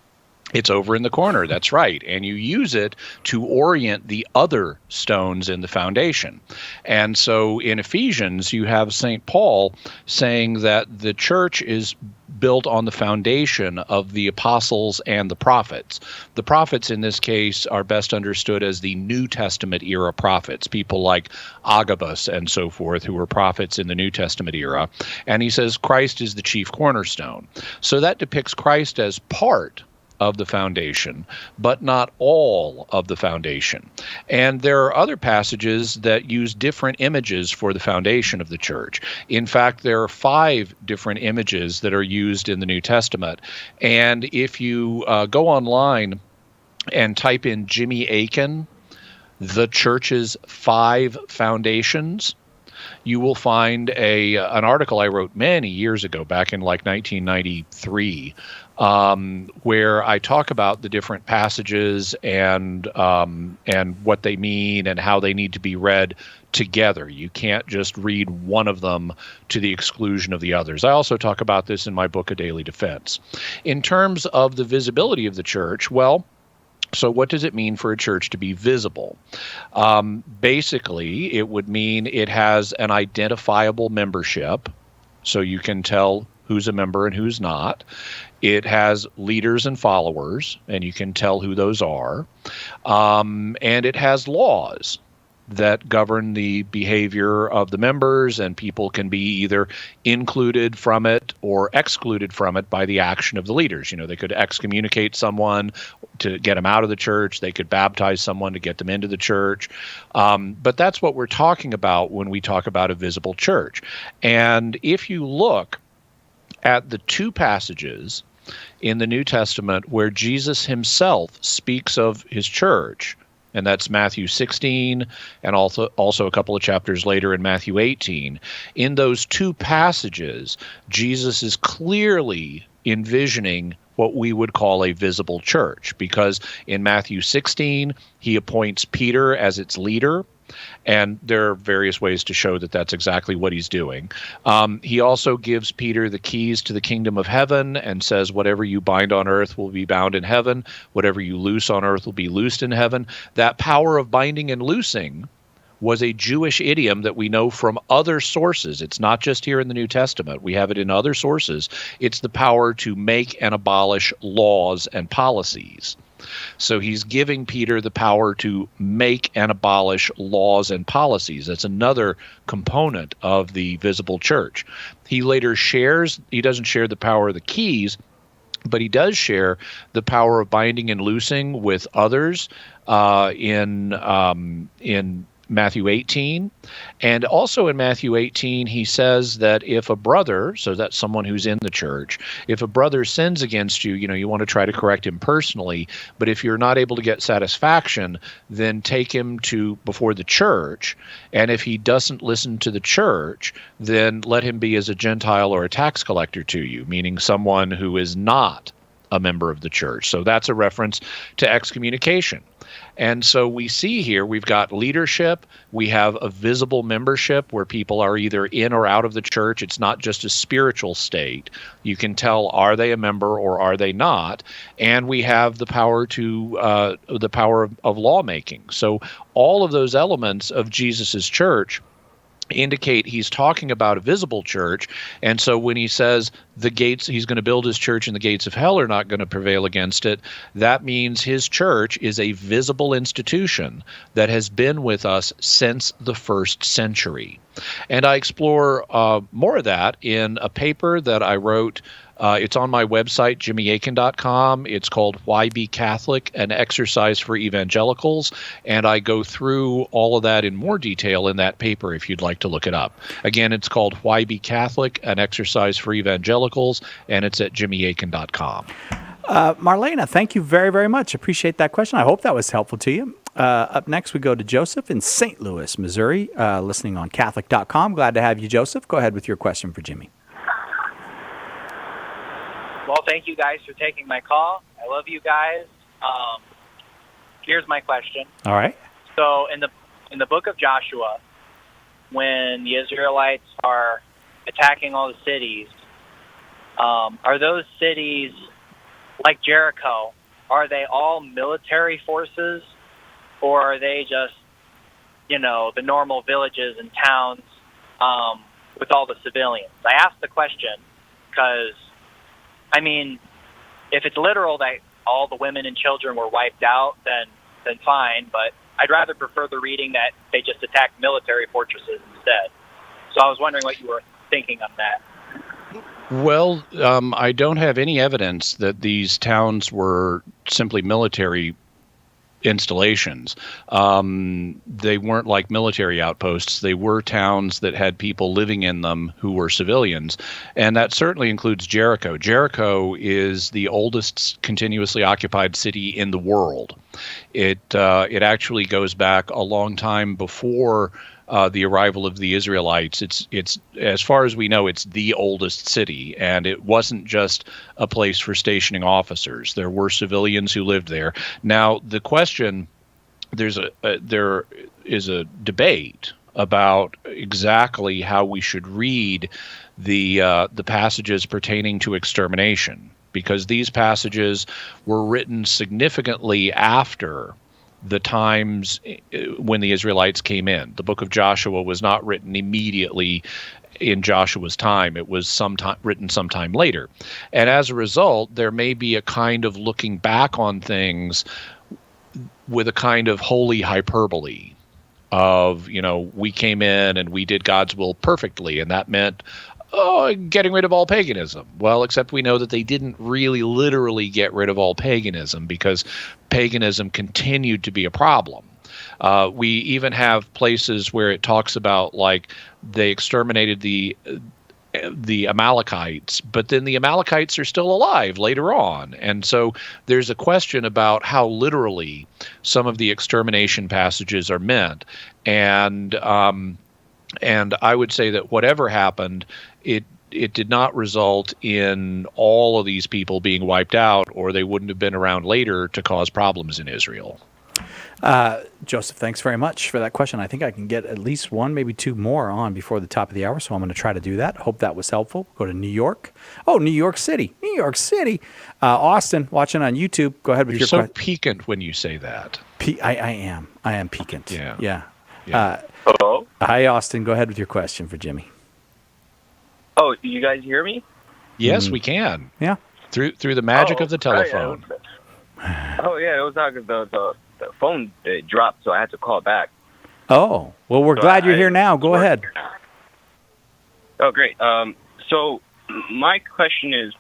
It's over in the corner, that's right. And you use it to orient the other stones in the foundation. And so in Ephesians, you have St. Paul saying that the church is built on the foundation of the apostles and the prophets. The prophets in this case are best understood as the New Testament era prophets, people like Agabus and so forth, who were prophets in the New Testament era. And he says Christ is the chief cornerstone. So that depicts Christ as part of the foundation, but not all of the foundation. And there are other passages that use different images for the foundation of the church. In fact, there are 5 different images that are used in the New Testament. And if you go online and type in Jimmy Akin, the church's 5 foundations, you will find an article I wrote many years ago, back in like 1993, where I talk about the different passages and what they mean and how they need to be read together. You can't just read one of them to the exclusion of the others. I also talk about this in my book, A Daily Defense. In terms of the visibility of the church, well, so what does it mean for a church to be visible? Basically, it would mean it has an identifiable membership, so you can tell who's a member and who's not. It has leaders and followers, and you can tell who those are. And it has laws that govern the behavior of the members, and people can be either included from it or excluded from it by the action of the leaders. You know, they could excommunicate someone to get them out of the church. They could baptize someone to get them into the church. But that's what we're talking about when we talk about a visible church. And if you look at the 2 passages in the New Testament where Jesus himself speaks of his church, and that's Matthew 16 and also a couple of chapters later in Matthew 18. In those 2 passages, Jesus is clearly envisioning what we would call a visible church, because in Matthew 16, he appoints Peter as its leader. And there are various ways to show that that's exactly what he's doing. He also gives Peter the keys to the kingdom of heaven and says, whatever you bind on earth will be bound in heaven. Whatever you loose on earth will be loosed in heaven. That power of binding and loosing was a Jewish idiom that we know from other sources. It's not just here in the New Testament. We have it in other sources. It's the power to make and abolish laws and policies. So he's giving Peter the power to make and abolish laws and policies. That's another component of the visible church. He later he doesn't share the power of the keys, but he does share the power of binding and loosing with others in Matthew 18. And also in Matthew 18, he says that if a brother, so that's someone who's in the church, if a brother sins against you, you want to try to correct him personally, but if you're not able to get satisfaction, then take him before the church, and if he doesn't listen to the church, then let him be as a Gentile or a tax collector to you, meaning someone who is not a member of the church. So that's a reference to excommunication. And so we see here, we've got leadership, we have a visible membership where people are either in or out of the church. It's not just a spiritual state. You can tell, are they a member or are they not? And we have the power of lawmaking. So all of those elements of Jesus's church indicate he's talking about a visible church. And so when he says the gates, he's going to build his church and the gates of hell are not going to prevail against it, that means his church is a visible institution that has been with us since the 1st century. And I explore more of that in a paper that I wrote. It's on my website, jimmyakin.com. It's called Why Be Catholic? An Exercise for Evangelicals. And I go through all of that in more detail in that paper if you'd like to look it up. Again, it's called Why Be Catholic? An Exercise for Evangelicals, and it's at jimmyakin.com. Marlena, thank you very, very much. Appreciate that question. I hope that was helpful to you. Up next, we go to Joseph in St. Louis, Missouri, listening on Catholic.com. Glad to have you, Joseph. Go ahead with your question for Jimmy. Well, thank you guys for taking my call. I love you guys. Here's my question. All right. So in the book of Joshua, when the Israelites are attacking all the cities, are those cities like Jericho? Are they all military forces, or are they just, the normal villages and towns with all the civilians? I asked the question because, if it's literal that all the women and children were wiped out, then fine. But I'd rather prefer the reading that they just attacked military fortresses instead. So I was wondering what you were thinking on that. Well, I don't have any evidence that these towns were simply military installations. They weren't like military outposts. They were towns that had people living in them who were civilians, and that certainly includes Jericho. Jericho is the oldest continuously occupied city in the world. It actually goes back a long time before the arrival of the Israelites. It's as far as we know, it's the oldest city, and it wasn't just a place for stationing officers. There were civilians who lived there. Now, the question, there is a debate about exactly how we should read the passages pertaining to extermination, because these passages were written significantly after the times when the Israelites came in. The book of Joshua was not written immediately in Joshua's time. It was written sometime later. And as a result, there may be a kind of looking back on things with a kind of holy hyperbole of, we came in and we did God's will perfectly, and that meant getting rid of all paganism. Well, except we know that they didn't really literally get rid of all paganism, because paganism continued to be a problem. We even have places where it talks about, like, they exterminated the Amalekites, but then the Amalekites are still alive later on. And so there's a question about how literally some of the extermination passages are meant. And I would say that whatever happened, it did not result in all of these people being wiped out, or they wouldn't have been around later to cause problems in Israel. Joseph, thanks very much for that question. I think I can get at least one, maybe two more on before the top of the hour, so I'm going to try to do that. Hope that was helpful. Go to New York. Oh, New York City. New York City. Austin, watching on YouTube. Go ahead with your question. You're so piquant when you say that. I am. I am piquant. Yeah. Hello? Hi, Austin. Go ahead with your question for Jimmy. Oh, you guys hear me? Yes, we can. Yeah. Through the magic of the telephone. Right, it was not the phone dropped, so I had to call back. Oh, well, we're glad you're here now. Go ahead. Oh, great. So my question is,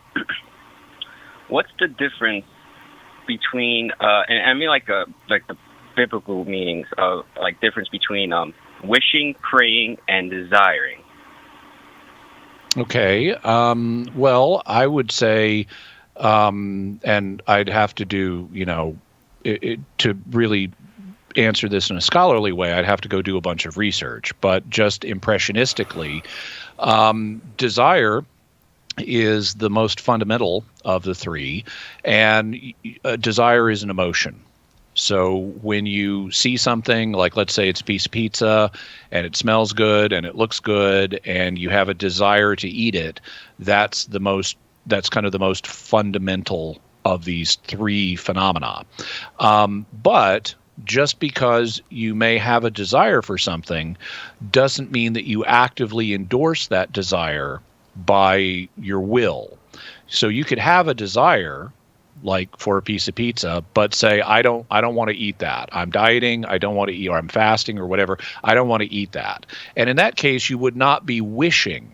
what's the difference between, and I mean like the biblical meanings of, like, difference between wishing, praying, and desiring? Okay. Well, I would say, and I'd have to do, to really answer this in a scholarly way, I'd have to go do a bunch of research. But just impressionistically, desire is the most fundamental of the three, and desire is an emotion. So when you see something, like, let's say it's a piece of pizza and it smells good and it looks good and you have a desire to eat it, that's kind of the most fundamental of these three phenomena. But just because you may have a desire for something doesn't mean that you actively endorse that desire by your will. So you could have a desire like for a piece of pizza, but say, I don't want to eat that. I'm dieting. I don't want to eat, or I'm fasting or whatever. I don't want to eat that. And in that case, you would not be wishing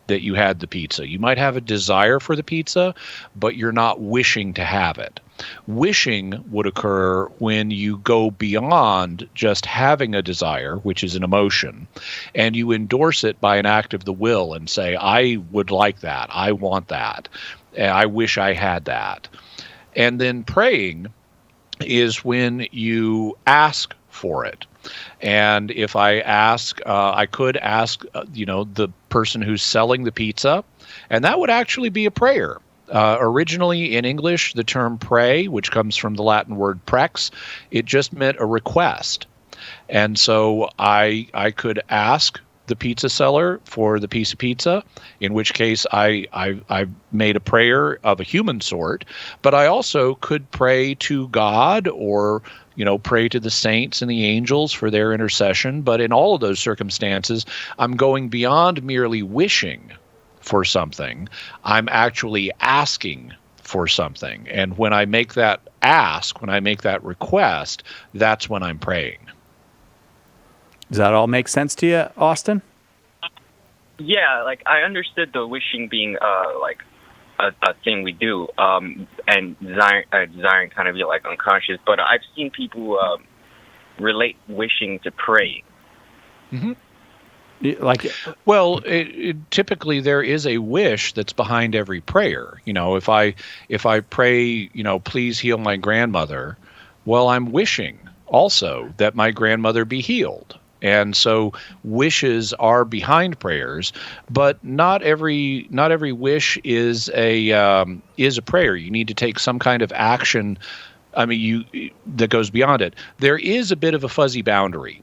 that you had the pizza. You might have a desire for the pizza, but you're not wishing to have it. Wishing would occur when you go beyond just having a desire, which is an emotion, and you endorse it by an act of the will and say, I would like that. I want that. I wish I had that. And then praying is when you ask for it. And if I ask, I could ask, the person who's selling the pizza, and that would actually be a prayer. Originally in English, the term pray, which comes from the Latin word prex, it just meant a request. And so I could ask the pizza seller for the piece of pizza, in which case I made a prayer of a human sort, but I also could pray to God or pray to the saints and the angels for their intercession. But in all of those circumstances, I'm going beyond merely wishing for something. I'm actually asking for something. And when I make that ask, when I make that request, that's when I'm praying. Does that all make sense to you, Austin? Yeah, like I understood the wishing being like a thing we do, and desiring kind of be like unconscious. But I've seen people relate wishing to praying. Mm-hmm. Typically there is a wish that's behind every prayer. If I pray, please heal my grandmother, well, I'm wishing also that my grandmother be healed. And so wishes are behind prayers, but not every wish is a prayer. You need to take some kind of action. That goes beyond it. There is a bit of a fuzzy boundary.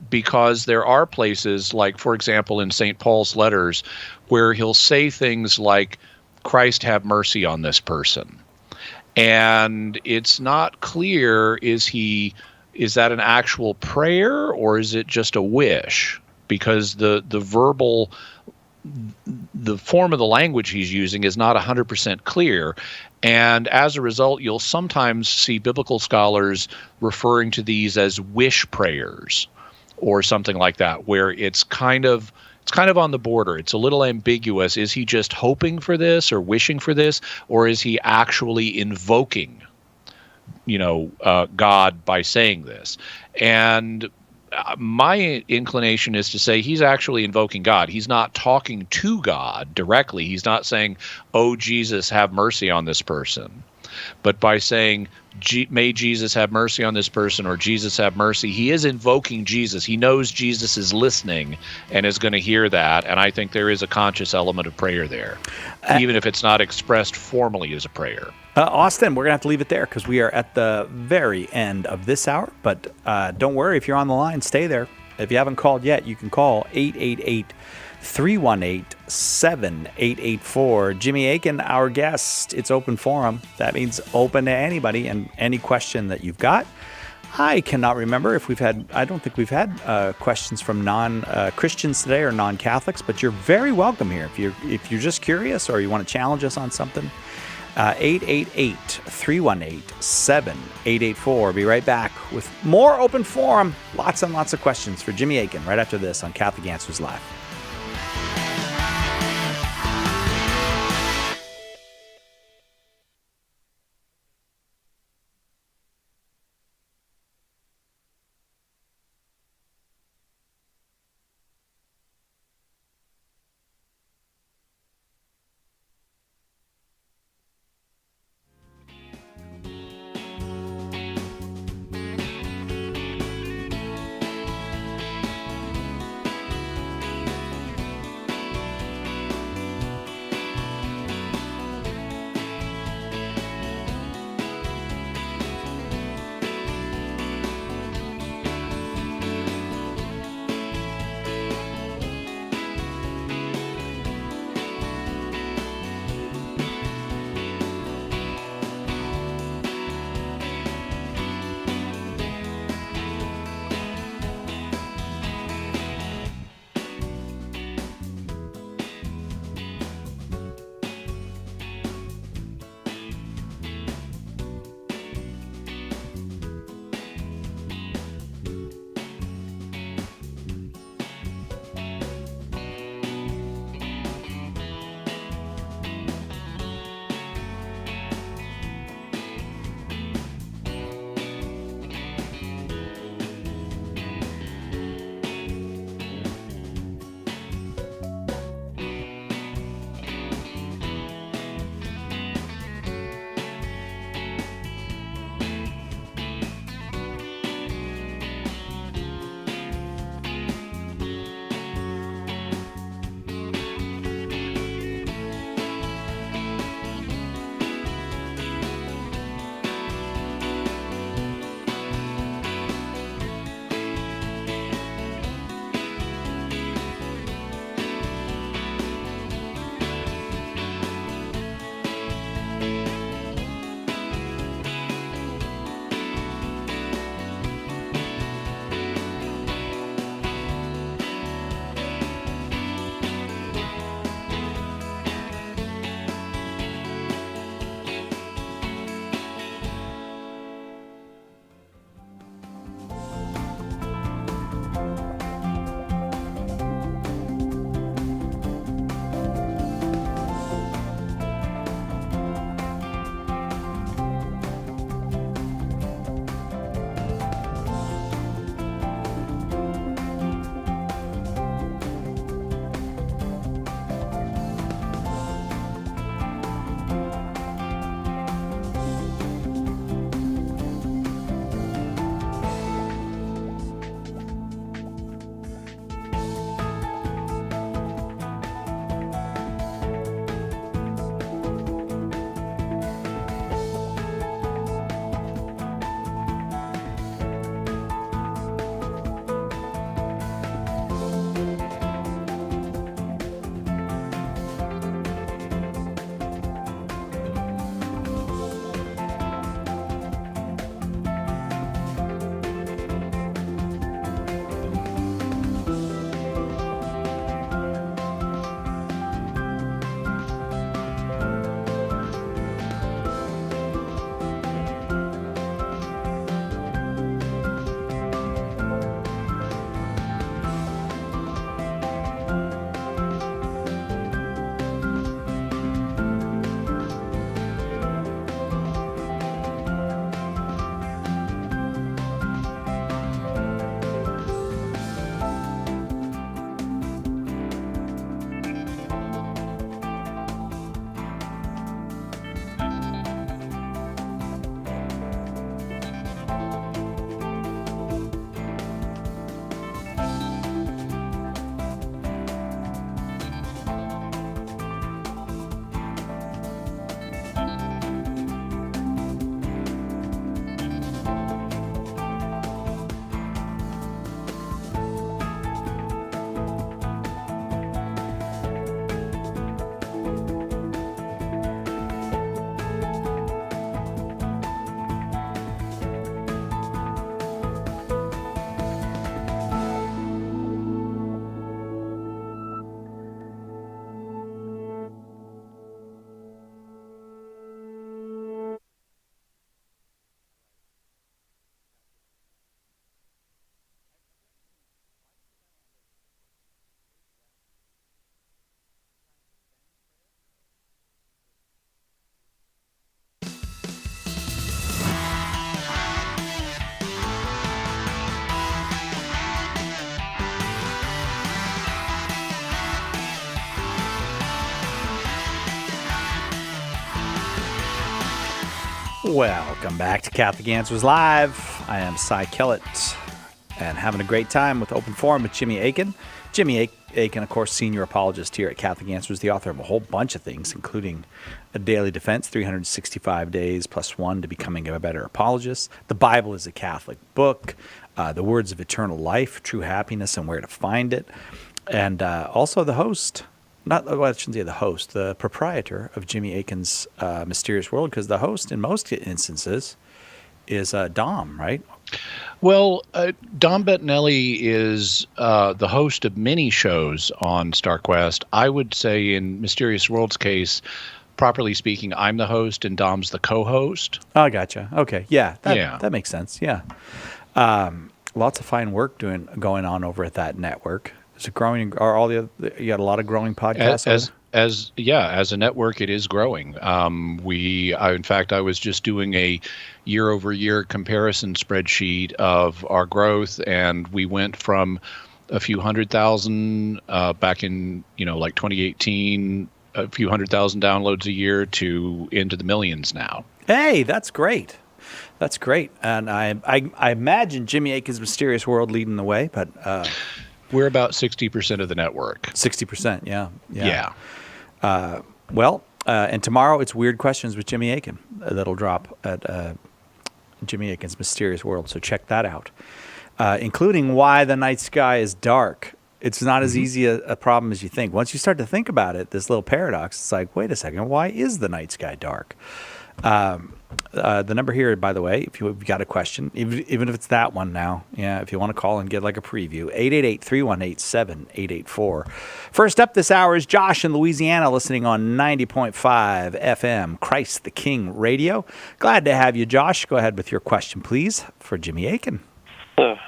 Because there are places like, for example, in St. Paul's letters, where he'll say things like, Christ have mercy on this person. And it's not clear, is that an actual prayer or is it just a wish? Because the form of the language he's using is not 100% clear. And as a result, you'll sometimes see biblical scholars referring to these as wish prayers or something like that, where it's kind of on the border. It's a little ambiguous. Is he just hoping for this or wishing for this, or is he actually invoking, God by saying this? And my inclination is to say he's actually invoking God. He's not talking to God directly. He's not saying, oh, Jesus, have mercy on this person. But by saying, may Jesus have mercy on this person, or Jesus have mercy, he is invoking Jesus. He knows Jesus is listening and is going to hear that. And I think there is a conscious element of prayer there, even if it's not expressed formally as a prayer. Austin, we're going to have to leave it there because we are at the very end of this hour. But don't worry, if you're on the line, stay there. If you haven't called yet, you can call 888-318-7884. Jimmy Akin, our guest. It's open forum. That means open to anybody and any question that you've got. I cannot remember if I don't think we've had questions from non-Christians today or non-Catholics, but you're very welcome here. If you're just curious or you want to challenge us on something, 888-318-7884. Be right back with more open forum. Lots and lots of questions for Jimmy Akin right after this on Catholic Answers Live. Welcome back to Catholic Answers Live. I am Cy Kellett and having a great time with Open Forum with Jimmy Akin. Jimmy Akin, of course, senior apologist here at Catholic Answers, the author of a whole bunch of things, including A Daily Defense, 365 Days plus one to Becoming a Better Apologist. The Bible is a Catholic book. The Words of Eternal Life, True Happiness and Where to Find It. And also the host, I shouldn't say the host, the proprietor of Jimmy Akin's Mysterious World, because the host in most instances is Dom, right? Well, Dom Bettinelli is the host of many shows on StarQuest. I would say in Mysterious World's case, properly speaking, I'm the host and Dom's the co-host. Oh, gotcha. Okay. Yeah. That makes sense. Yeah. Lots of fine work going on over at that network. Is it growing? Are all you got a lot of growing podcasts? As a network, it is growing. In fact, I was just doing a year-over-year comparison spreadsheet of our growth, and we went from a few 100,000 back in like 2018, a few 100,000 downloads a year to into the millions now. Hey, that's great. That's great. And I imagine Jimmy Akin's Mysterious World leading the way, but we're about 60% of the network. 60%, yeah. And tomorrow it's Weird Questions with Jimmy Akin that'll drop at Jimmy Akin's Mysterious World. So check that out, including why the night sky is dark. It's not as easy a problem as you think. Once you start to think about it, this little paradox, it's like, wait a second, why is the night sky dark? The number here, by the way, if you've got a question, even if it's that one now, if you want to call and get like a preview, 888-318-7884. First up this hour is Josh in Louisiana, listening on 90.5 FM, Christ the King Radio. Glad to have you, Josh. Go ahead with your question, please, for Jimmy Akin. Hello.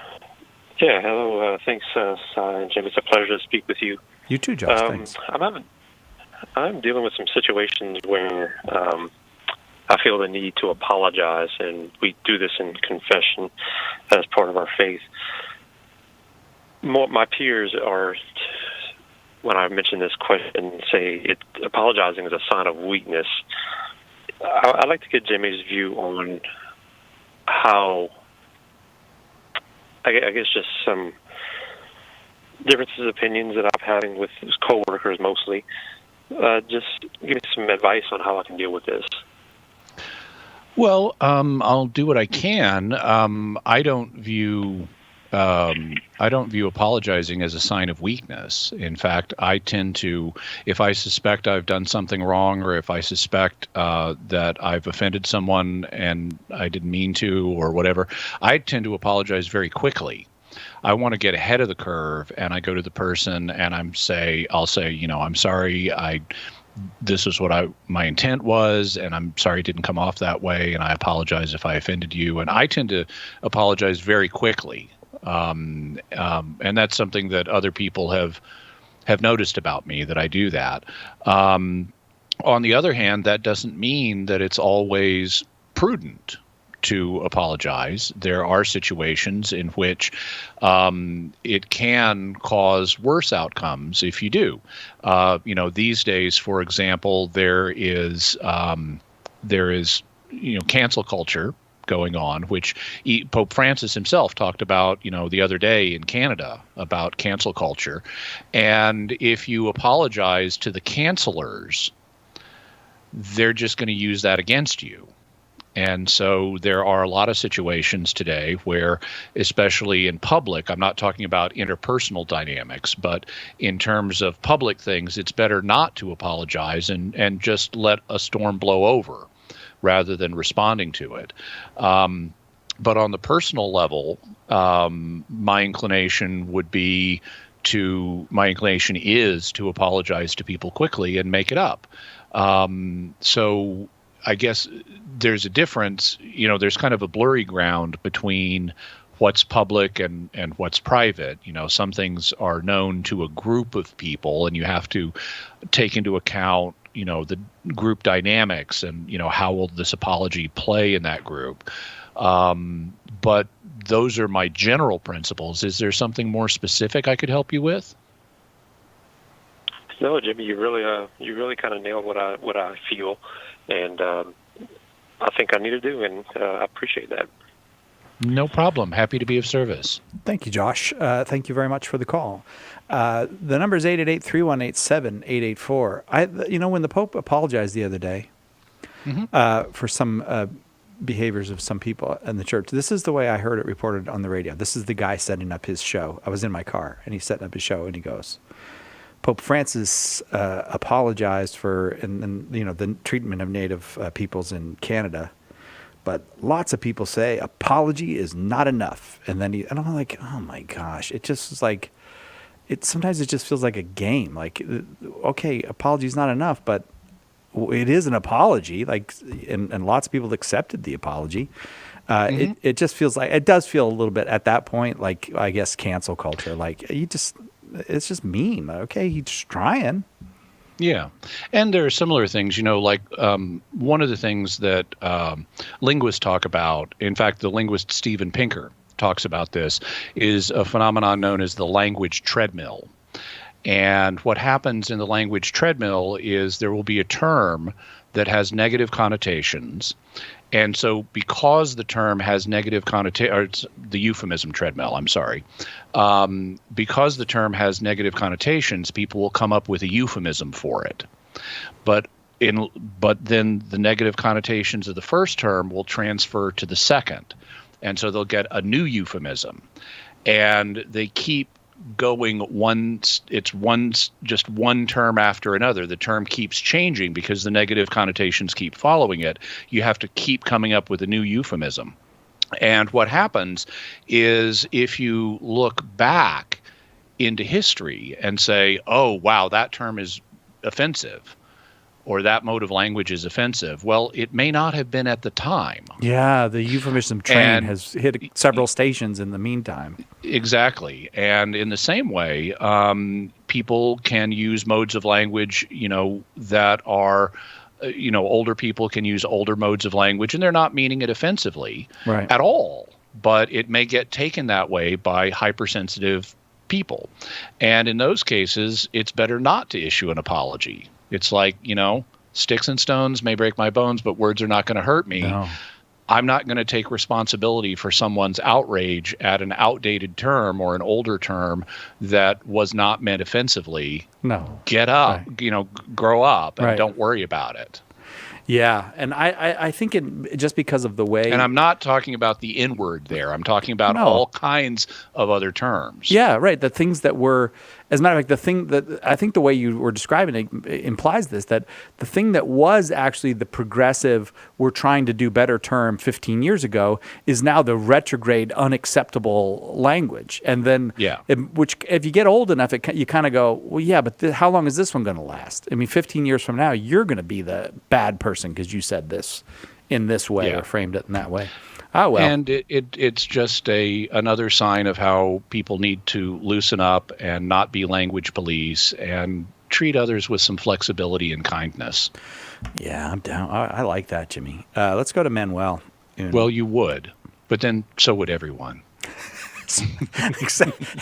Thanks, Cy and Jim. It's a pleasure to speak with you. You too, Josh. Thanks. I'm dealing with some situations where I feel the need to apologize, and we do this in confession as part of our faith. My peers are, when I mention this question, say apologizing is a sign of weakness. I'd like to get Jimmy's view on how, I guess, just some differences of opinions that I'm having with his coworkers mostly. Just give me some advice on how I can deal with this. Well, I'll do what I can. I don't view apologizing as a sign of weakness. In fact, I tend to, if I suspect I've done something wrong, or if I suspect that I've offended someone and I didn't mean to, or whatever, I tend to apologize very quickly. I want to get ahead of the curve, and I go to the person and I'll say, I'm sorry, this is what my intent was, and I'm sorry it didn't come off that way, and I apologize if I offended you. And I tend to apologize very quickly, and that's something that other people have noticed about me, that I do that. On the other hand, that doesn't mean that it's always prudent to apologize. There are situations in which it can cause worse outcomes if you do. These days, for example, there is cancel culture going on, which Pope Francis himself talked about, the other day in Canada about cancel culture. And if you apologize to the cancelers, they're just going to use that against you. And so there are a lot of situations today where, especially in public, I'm not talking about interpersonal dynamics, but in terms of public things, it's better not to apologize and just let a storm blow over rather than responding to it. But on the personal level, my inclination is to apologize to people quickly and make it up. So I guess there's a difference, there's kind of a blurry ground between what's public and what's private. Some things are known to a group of people, and you have to take into account, the group dynamics and, how will this apology play in that group. But those are my general principles. Is there something more specific I could help you with? No, Jimmy, you really kind of nailed what I feel. And I think I need to do, and I appreciate that. No problem. Happy to be of service. Thank you, Josh. Thank you very much for the call. The number is 888-318-7884. When the Pope apologized the other day for some behaviors of some people in the church, this is the way I heard it reported on the radio. This is the guy setting up his show. I was in my car, and he's setting up his show, and he goes, Pope Francis apologized for the treatment of Native peoples in Canada. But lots of people say apology is not enough. And I'm like, oh my gosh, it just is like, sometimes it just feels like a game. Like, okay, apology is not enough, but it is an apology. Like, and lots of people accepted the apology. It just feels like, it does feel a little bit at that point, like, I guess, cancel culture. Like, it's just mean. Okay, he's trying. Yeah. And there are similar things, like one of the things that linguists talk about, in fact, the linguist Steven Pinker talks about this, is a phenomenon known as the language treadmill. And what happens in the language treadmill is there will be a term that has negative connotations. And so because the term has negative connotation, or it's the euphemism treadmill, I'm sorry, because the term has negative connotations, people will come up with a euphemism for it. But then the negative connotations of the first term will transfer to the second. And so they'll get a new euphemism. And they keep going just one term after another. The term keeps changing because the negative connotations keep following it. You have to keep coming up with a new euphemism. And what happens is if you look back into history and say, oh, wow, that term is offensive, or that mode of language is offensive, well, it may not have been at the time. Yeah, the euphemism train has hit several stations in the meantime. Exactly. And in the same way, people can use modes of language, that are, older people can use older modes of language, and they're not meaning it offensively at all. But it may get taken that way by hypersensitive people. And in those cases, it's better not to issue an apology. It's like, sticks and stones may break my bones, but words are not going to hurt me. No. I'm not going to take responsibility for someone's outrage at an outdated term or an older term that was not meant offensively. No. Get up, grow up, and don't worry about it. Yeah, and I think just because of the way... And I'm not talking about the N-word there. I'm talking about all kinds of other terms. Yeah, right. The things that were... As a matter of fact, the thing that I think the way you were describing it implies this, that the thing that was actually the progressive, we're trying to do better term 15 years ago is now the retrograde, unacceptable language. And then, which if you get old enough, you kind of go, well, yeah, but how long is this one going to last? I mean, 15 years from now, you're going to be the bad person because you said this in this way or framed it in that way. Oh, well. And it's just another sign of how people need to loosen up and not be language police and treat others with some flexibility and kindness. Yeah, I'm down. I like that, Jimmy. Let's go to Manuel. Well, you would, but then so would everyone.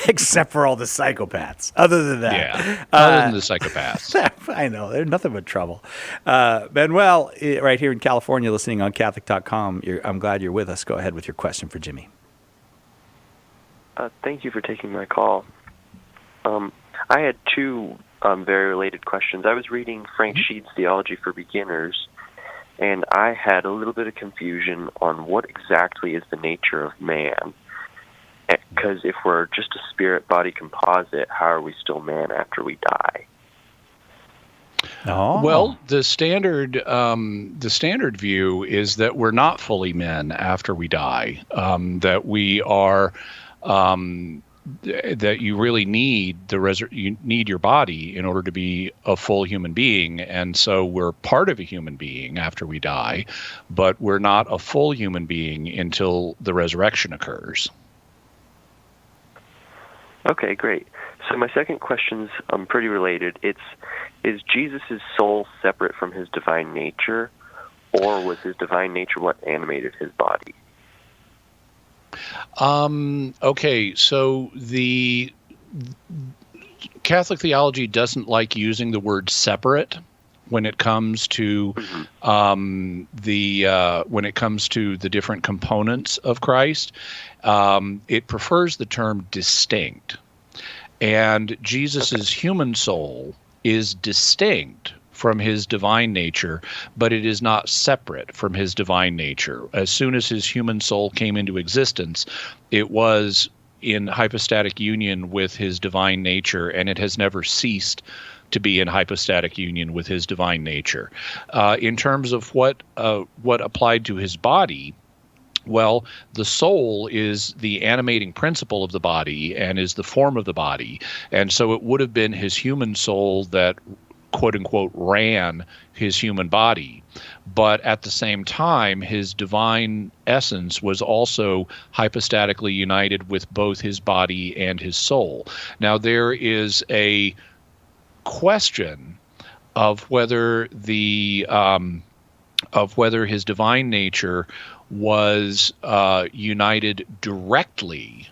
except for all the psychopaths. Other than that. Yeah, other than the psychopaths. I know. They're nothing but trouble. Manuel, right here in California, listening on Catholic.com. I'm glad you're with us. Go ahead with your question for Jimmy. Thank you for taking my call. I had two very related questions. I was reading Frank Sheed's Theology for Beginners, and I had a little bit of confusion on what exactly is the nature of man. Because if we're just a spirit-body composite, how are we still man after we die? Oh. Well, the standard view is that we're not fully men after we die. That we are, that you really need you need your body in order to be a full human being, and so we're part of a human being after we die, but we're not a full human being until the resurrection occurs. Okay, great. So my second question's pretty related. Is Jesus' soul separate from his divine nature, or was his divine nature what animated his body? Okay, so the Catholic theology doesn't like using the word separate when it comes to the different components of Christ. It prefers the term distinct, and Jesus's human soul is distinct from his divine nature, but it is not separate from his divine nature. As soon as his human soul came into existence, it was in hypostatic union with his divine nature, and it has never ceased to be in hypostatic union with his divine nature. In terms of what applied to his body, well, the soul is the animating principle of the body and is the form of the body, and so it would have been his human soul that, quote unquote, ran his human body. But at the same time, his divine essence was also hypostatically united with both his body and his soul. Now, there is a question of whether his divine nature was united directly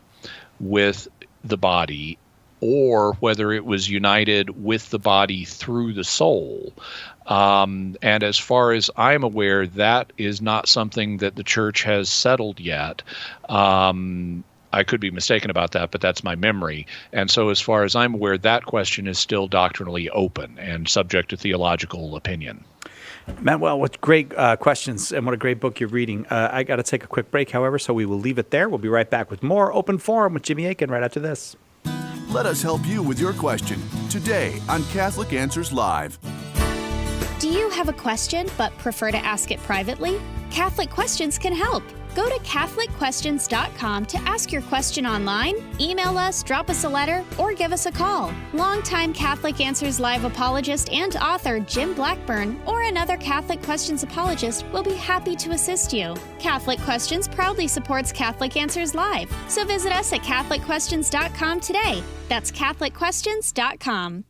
with the body, or whether it was united with the body through the soul. And as far as I'm aware, that is not something that the church has settled yet. I could be mistaken about that, but that's my memory. And so as far as I'm aware, that question is still doctrinally open and subject to theological opinion. Manuel, what great questions, and what a great book you're reading. I got to take a quick break, however, so we will leave it there. We'll be right back with more Open Forum with Jimmy Akin right after this. Let us help you with your question today on Catholic Answers Live. Do you have a question but prefer to ask it privately? Catholic Questions can help. Go to CatholicQuestions.com to ask your question online, email us, drop us a letter, or give us a call. Longtime Catholic Answers Live apologist and author Jim Blackburn or another Catholic Questions apologist will be happy to assist you. Catholic Questions proudly supports Catholic Answers Live, so visit us at CatholicQuestions.com today. That's CatholicQuestions.com.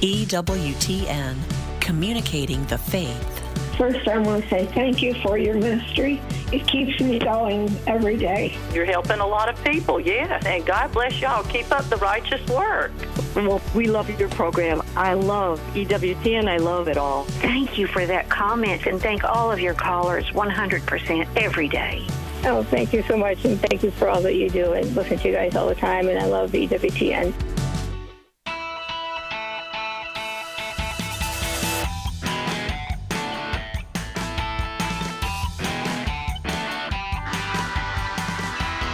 EWTN, communicating the faith. First, I want to say thank you for your ministry. It keeps me going every day. You're helping a lot of people, yes. And God bless y'all. Keep up the righteous work. Well, we love your program. I love EWTN. I love it all. Thank you for that comment, and thank all of your callers 100% every day. Oh, thank you so much, and thank you for all that you do. I listen to you guys all the time, and I love EWTN.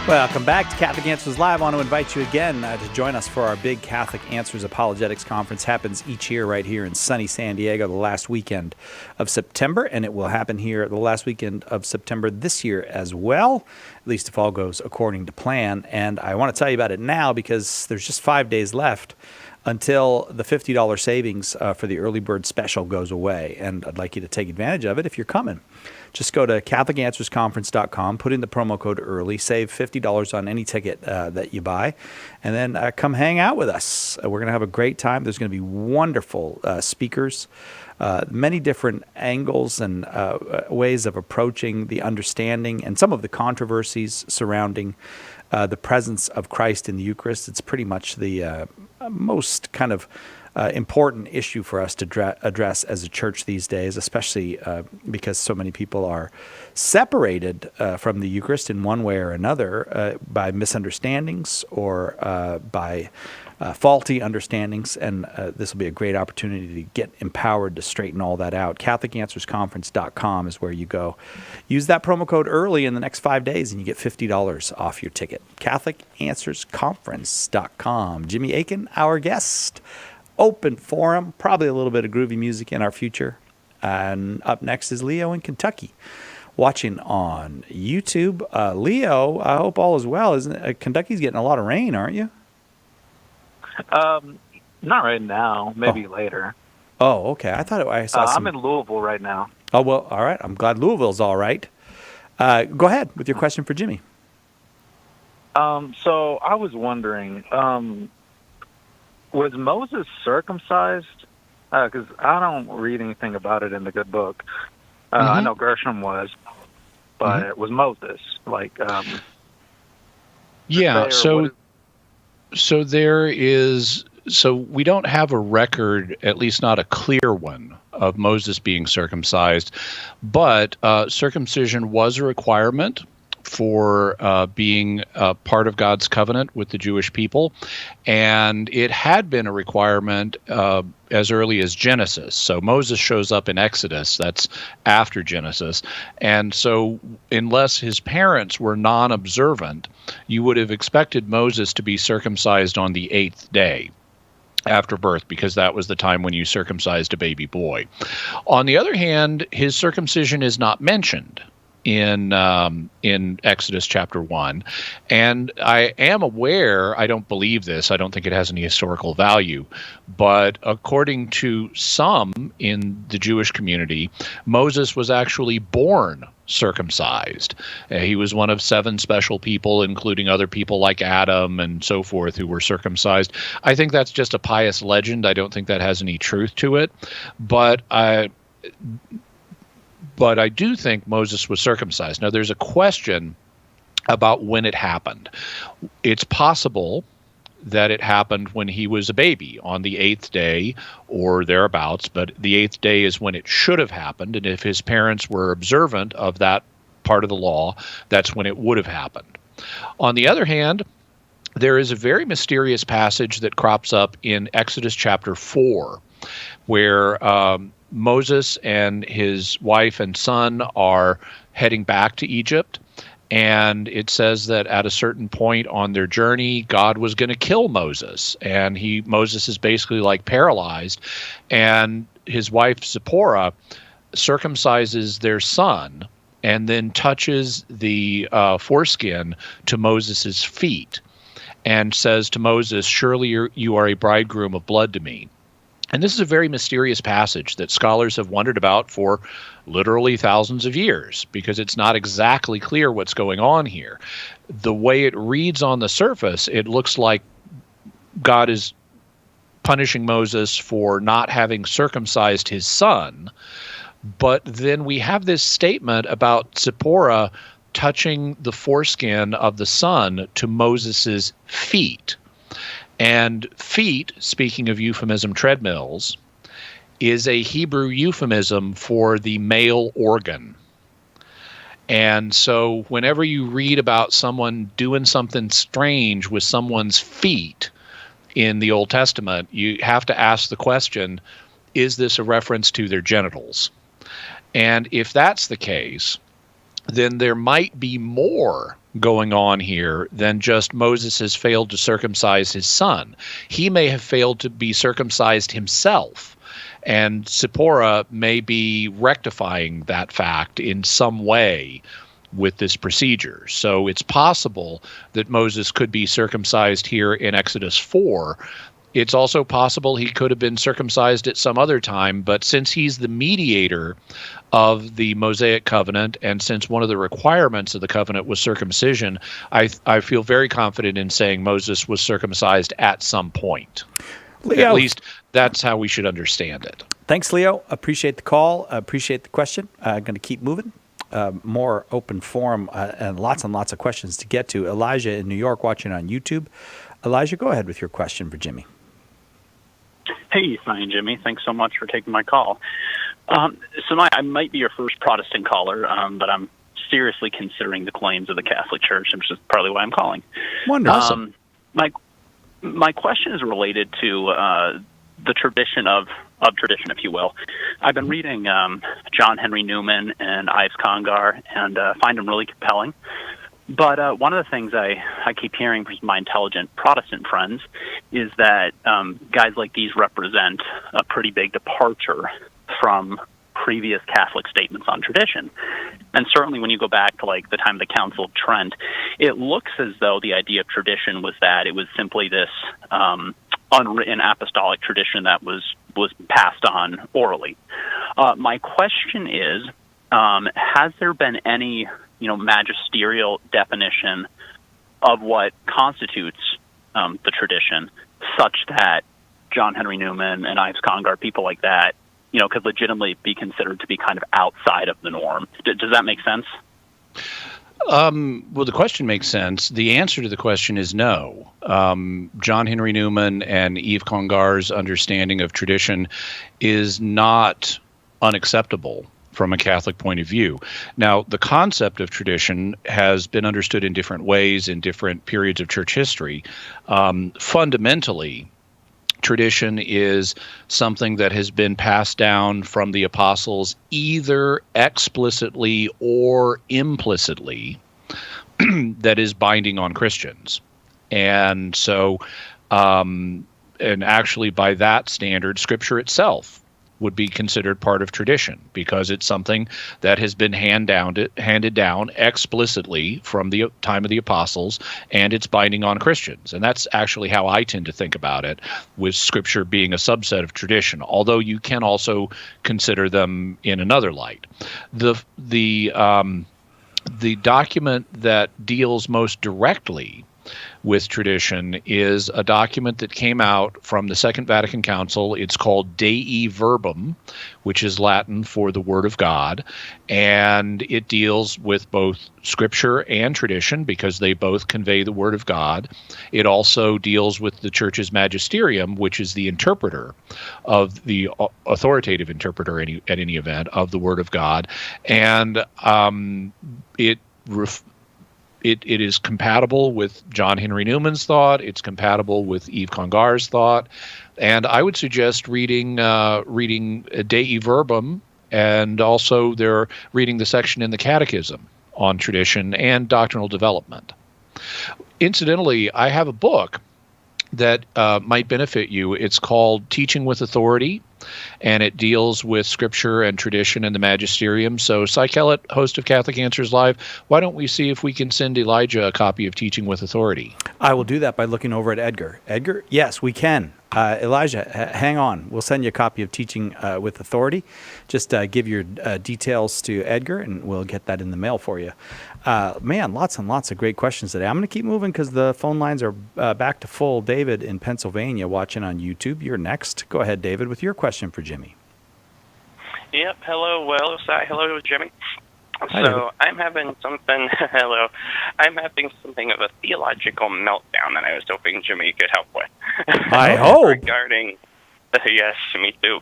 Welcome back to Catholic Answers Live. I want to invite you again to join us for our big Catholic Answers Apologetics Conference. Happens each year right here in sunny San Diego the last weekend of September, and it will happen here the last weekend of September this year as well, at least if all goes according to plan. And I want to tell you about it now because there's just 5 days left until the $50 savings for the early bird special goes away, and I'd like you to take advantage of it if you're coming. Just go to CatholicAnswersConference.com, put in the promo code EARLY, save $50 on any ticket that you buy, and then come hang out with us. We're going to have a great time. There's going to be wonderful speakers, many different angles and ways of approaching the understanding and some of the controversies surrounding the presence of Christ in the Eucharist. It's pretty much the most kind of important issue for us to address as a church these days, especially because so many people are separated from the Eucharist in one way or another by misunderstandings or by faulty understandings, and this will be a great opportunity to get empowered to straighten all that out. CatholicAnswersConference.com is where you go. Use that promo code EARLY in the next 5 days, and you get $50 off your ticket. CatholicAnswersConference.com. Jimmy Akin, our guest. Open Forum, probably a little bit of groovy music in our future. And up next is Leo in Kentucky, watching on YouTube. Leo, I hope all is well. Kentucky's getting a lot of rain, aren't you? Not right now. Maybe later. Oh, okay. I thought I saw some... I'm in Louisville right now. Oh, well, all right. I'm glad Louisville's all right. Go ahead with your question for Jimmy. So I was wondering, was Moses circumcised? Because I don't read anything about it in the good book. I know Gershom was, but it was Moses. Yeah, so there is So we don't have a record, at least not a clear one, of Moses being circumcised, but circumcision was a requirement for being part of God's covenant with the Jewish people, and it had been a requirement as early as Genesis. So Moses shows up in Exodus, that's after Genesis, and so unless his parents were non-observant, you would have expected Moses to be circumcised on the 8th day after birth, because that was the time when you circumcised a baby boy. On the other hand, his circumcision is not mentioned in Exodus chapter 1. And I am aware, I don't believe this, I don't think it has any historical value, but according to some in the Jewish community, Moses was actually born circumcised. He was one of 7 special people, including other people like Adam and so forth, who were circumcised. I think that's just a pious legend. I don't think that has any truth to it. But I do think Moses was circumcised. Now, there's a question about when it happened. It's possible that it happened when he was a baby on the 8th day or thereabouts, but the 8th day is when it should have happened, and if his parents were observant of that part of the law, that's when it would have happened. On the other hand, there is a very mysterious passage that crops up in Exodus chapter 4, where Moses and his wife and son are heading back to Egypt. And it says that at a certain point on their journey, God was going to kill Moses. And Moses is basically like paralyzed. And his wife Zipporah circumcises their son and then touches the foreskin to Moses' feet and says to Moses, "Surely you are a bridegroom of blood to me." And this is a very mysterious passage that scholars have wondered about for literally thousands of years, because it's not exactly clear what's going on here. The way it reads on the surface, it looks like God is punishing Moses for not having circumcised his son. But then we have this statement about Zipporah touching the foreskin of the son to Moses' feet. And feet, speaking of euphemism treadmills, is a Hebrew euphemism for the male organ. And so whenever you read about someone doing something strange with someone's feet in the Old Testament, you have to ask the question, is this a reference to their genitals? And if that's the case, then there might be more going on here than just Moses has failed to circumcise his son. He may have failed to be circumcised himself, and Zipporah may be rectifying that fact in some way with this procedure. So it's possible that Moses could be circumcised here in Exodus 4. It's also possible he could have been circumcised at some other time, but since he's the mediator of the Mosaic covenant, and since one of the requirements of the covenant was circumcision, I feel very confident in saying Moses was circumcised at some point. Leo. At least that's how we should understand it. Thanks, Leo. Appreciate the call. Appreciate the question. Going to keep moving. More open forum and lots of questions to get to. Elijah in New York watching on YouTube. Elijah, go ahead with your question for Jimmy. Hey, Fine Jimmy. Thanks so much for taking my call. I might be your first Protestant caller, but I'm seriously considering the claims of the Catholic Church, which is partly why I'm calling. Wonderful. My question is related to the tradition of tradition, if you will. I've been reading John Henry Newman and Ives Congar, and find them really compelling. But one of the things I keep hearing from my intelligent Protestant friends is that guys like these represent a pretty big departure from previous Catholic statements on tradition. And certainly when you go back to like the time of the Council of Trent, it looks as though the idea of tradition was that it was simply this unwritten apostolic tradition that was passed on orally. My question is, has there been any magisterial definition of what constitutes the tradition, such that John Henry Newman and Ives Congar, people like that, could legitimately be considered to be kind of outside of the norm? Does that make sense? Well, the question makes sense. The answer to the question is no. John Henry Newman and Eve Congar's understanding of tradition is not unacceptable from a Catholic point of view. Now, the concept of tradition has been understood in different ways in different periods of church history. Fundamentally, tradition is something that has been passed down from the apostles either explicitly or implicitly that is binding on Christians. And so, and actually by that standard, Scripture itself would be considered part of tradition because it's something that has been handed down explicitly from the time of the apostles, and it's binding on Christians. And that's actually how I tend to think about it, with Scripture being a subset of tradition, although you can also consider them in another light. The document that deals most directly with tradition is a document that came out from the Second Vatican Council. It's called Dei Verbum, which is Latin for the Word of God, and it deals with both Scripture and tradition because they both convey the Word of God. It also deals with the Church's magisterium, which is the interpreter of the authoritative interpreter at any event of the Word of God, and it is compatible with John Henry Newman's thought. It's compatible with Eve Congar's thought, and I would suggest reading Dei Verbum, and also they're reading the section in the Catechism on tradition and doctrinal development. Incidentally, I have a book that might benefit you. It's called Teaching with Authority, and it deals with Scripture and tradition and the magisterium. So, Cy Kellett, host of Catholic Answers Live, why don't we see if we can send Elijah a copy of Teaching with Authority? I will do that by looking over at Edgar. Edgar? Yes, we can. Elijah, hang on. We'll send you a copy of Teaching with Authority. Just give your details to Edgar, and we'll get that in the mail for you. Man, lots and lots of great questions today. I'm going to keep moving because the phone lines are back to full. David in Pennsylvania watching on YouTube. You're next. Go ahead, David, with your question for Jimmy. Yep. Hello, Will. Hello, Jimmy. Hi, So David. I'm having something. Hello. I'm having something of a theological meltdown that I was hoping Jimmy could help with. I hope. Regarding, yes, me too.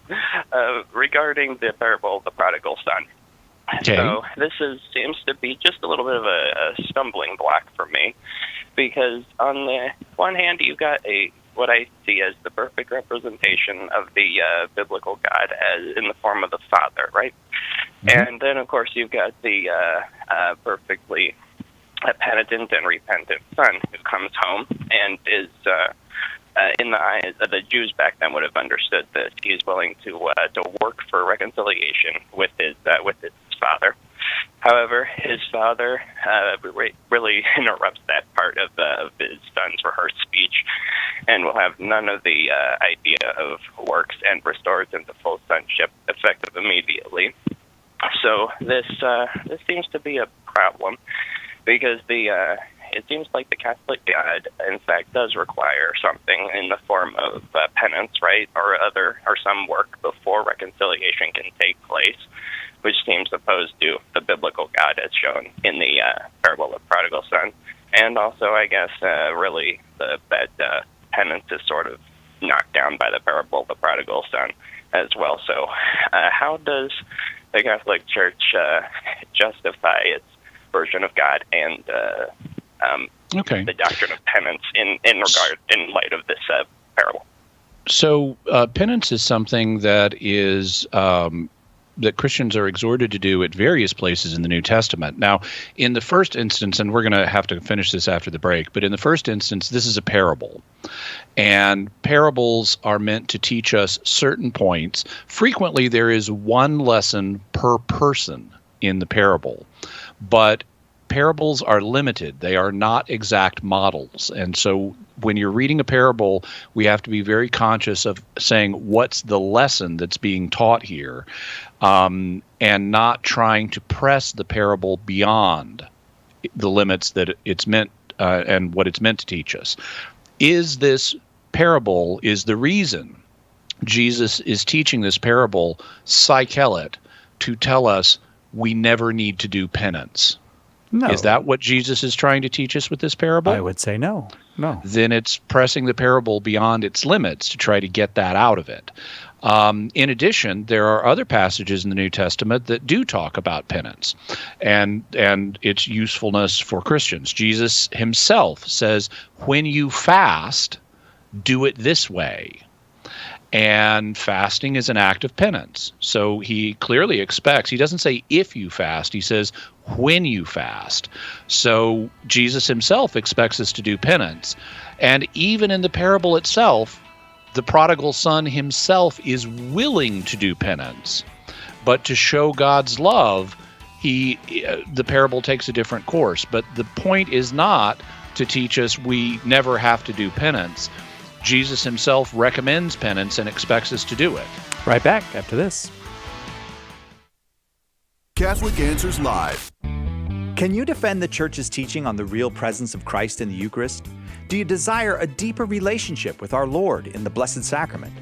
Regarding the parable of the prodigal son. Okay. So this seems to be just a little bit of a stumbling block for me, because on the one hand you got what I see as the perfect representation of the biblical God as in the form of the Father, right? Mm-hmm. And then of course you've got the perfectly penitent and repentant son who comes home and is in the eyes of the Jews back then would have understood that he's willing to work for reconciliation with his father. However, his father really interrupts that part of his son's rehearsed speech, and will have none of the idea of works, and restores him to full sonship effective immediately. So this seems to be a problem, because it seems like the Catholic God, in fact, does require something in the form of penance, right, or some work before reconciliation can take place, which seems opposed to the biblical God as shown in the parable of the prodigal son. And also, I guess, really, that penance is sort of knocked down by the parable of the prodigal son as well. So how does the Catholic Church justify its version of God and the doctrine of penance in light of this parable? So penance is something that is that Christians are exhorted to do at various places in the New Testament. Now, in the first instance, and we're going to have to finish this after the break, but in the first instance, this is a parable. And parables are meant to teach us certain points. Frequently, there is one lesson per person in the parable, but parables are limited. They are not exact models. And so when you're reading a parable, we have to be very conscious of saying, what's the lesson that's being taught here? And not trying to press the parable beyond the limits that it's meant and what it's meant to teach us. Is this parable, is the reason Jesus is teaching this parable, Cy Kellett, to tell us we never need to do penance? No. Is that what Jesus is trying to teach us with this parable? I would say no. No. Then it's pressing the parable beyond its limits to try to get that out of it. In addition, there are other passages in the New Testament that do talk about penance and its usefulness for Christians. Jesus himself says, when you fast, do it this way. And fasting is an act of penance. So he clearly expects, he doesn't say if you fast, he says when you fast. So Jesus himself expects us to do penance. And even in the parable itself, the prodigal son himself is willing to do penance. But to show God's love, the parable takes a different course. But the point is not to teach us we never have to do penance. Jesus himself recommends penance and expects us to do it. Right back after this. Catholic Answers Live. Can you defend the Church's teaching on the real presence of Christ in the Eucharist? Do you desire a deeper relationship with our Lord in the Blessed Sacrament?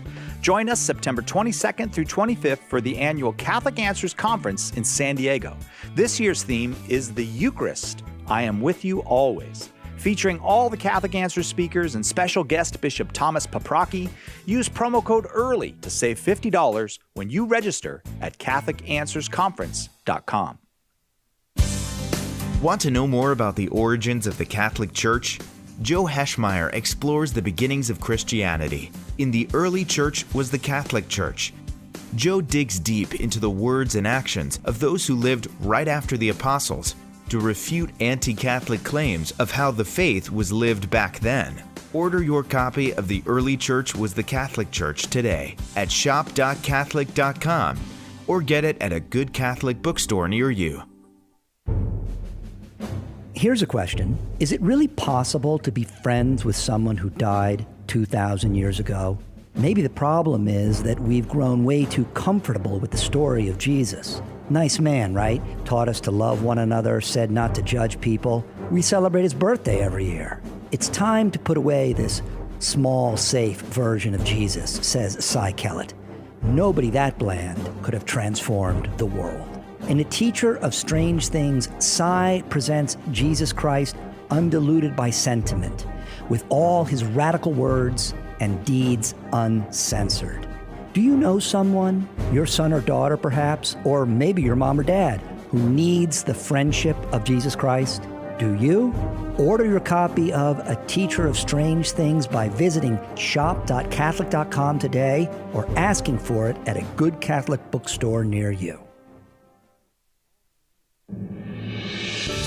Join us September 22nd through 25th for the annual Catholic Answers Conference in San Diego. This year's theme is the Eucharist, I Am With You Always. Featuring all the Catholic Answers speakers and special guest Bishop Thomas Paprocki, use promo code EARLY to save $50 when you register at CatholicAnswersConference.com. Want to know more about the origins of the Catholic Church? Joe Heschmeyer explores the beginnings of Christianity. In the early church was the Catholic Church. Joe digs deep into the words and actions of those who lived right after the apostles to refute anti-Catholic claims of how the faith was lived back then. Order your copy of The Early Church Was the Catholic Church today at shop.catholic.com or get it at a good Catholic bookstore near you. Here's a question. Is it really possible to be friends with someone who died 2,000 years ago? Maybe the problem is that we've grown way too comfortable with the story of Jesus. Nice man, right? Taught us to love one another, said not to judge people. We celebrate his birthday every year. It's time to put away this small, safe version of Jesus, says Cy Kellett. Nobody that bland could have transformed the world. In A Teacher of Strange Things, Cy presents Jesus Christ undiluted by sentiment, with all his radical words and deeds uncensored. Do you know someone, your son or daughter perhaps, or maybe your mom or dad, who needs the friendship of Jesus Christ? Do you? Order your copy of A Teacher of Strange Things by visiting shop.catholic.com today or asking for it at a good Catholic bookstore near you.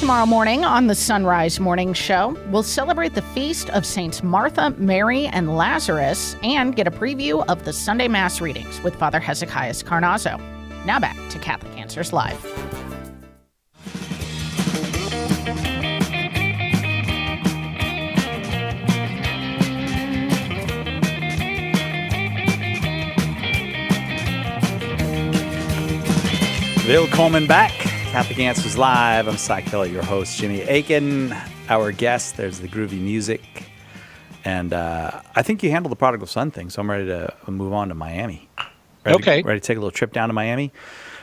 Tomorrow morning on the Sunrise Morning Show, we'll celebrate the feast of Saints Martha, Mary, and Lazarus and get a preview of the Sunday Mass readings with Father Hezekiah Carnazzo. Now back to Catholic Answers Live. Willkommen back. Catholic Answers Live. I'm Cy Kellett, your host, Jimmy Akin. Our guest, there's the groovy music. And I think you handled the prodigal son thing, so I'm ready to move on to Miami. Ready to take a little trip down to Miami.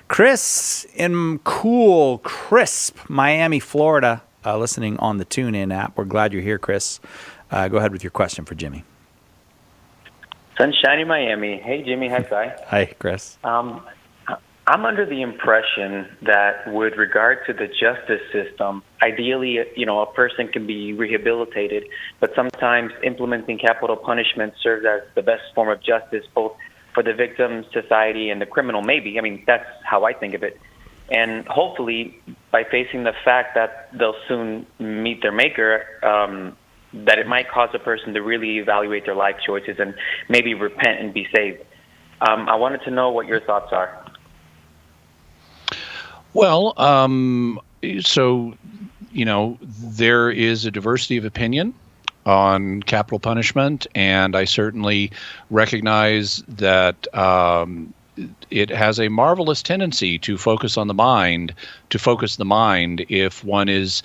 Chris in cool, crisp Miami, Florida, listening on the TuneIn app. We're glad you're here, Chris. Go ahead with your question for Jimmy. Sunshiny Miami. Hey, Jimmy. Hi, Cy. Hi, Chris. I'm under the impression that with regard to the justice system, ideally, a person can be rehabilitated, but sometimes implementing capital punishment serves as the best form of justice, both for the victim, society, and the criminal, maybe. I mean, that's how I think of it. And hopefully, by facing the fact that they'll soon meet their maker, that it might cause a person to really evaluate their life choices and maybe repent and be saved. I wanted to know what your thoughts are. Well, there is a diversity of opinion on capital punishment, and I certainly recognize that it has a marvelous tendency to focus the mind if one is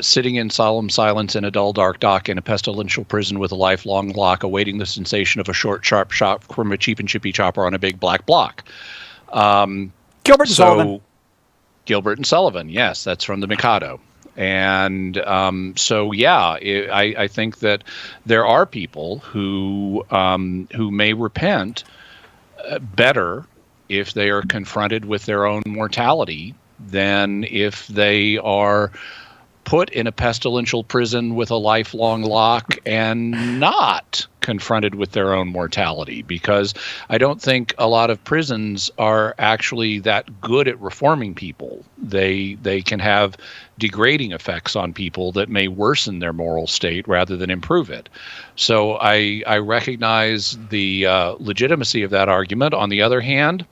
sitting in solemn silence in a dull, dark dock in a pestilential prison with a lifelong lock, awaiting the sensation of a short, sharp shot from a cheap and chippy chopper on a big black block. Gilbert Sullivan. Gilbert and Sullivan, yes, that's from the Mikado. And I think that there are people who may repent better if they are confronted with their own mortality than if they are put in a pestilential prison with a lifelong lock and not confronted with their own mortality, because I don't think a lot of prisons are actually that good at reforming people. They can have degrading effects on people that may worsen their moral state rather than improve it. So I recognize the legitimacy of that argument. On the other hand,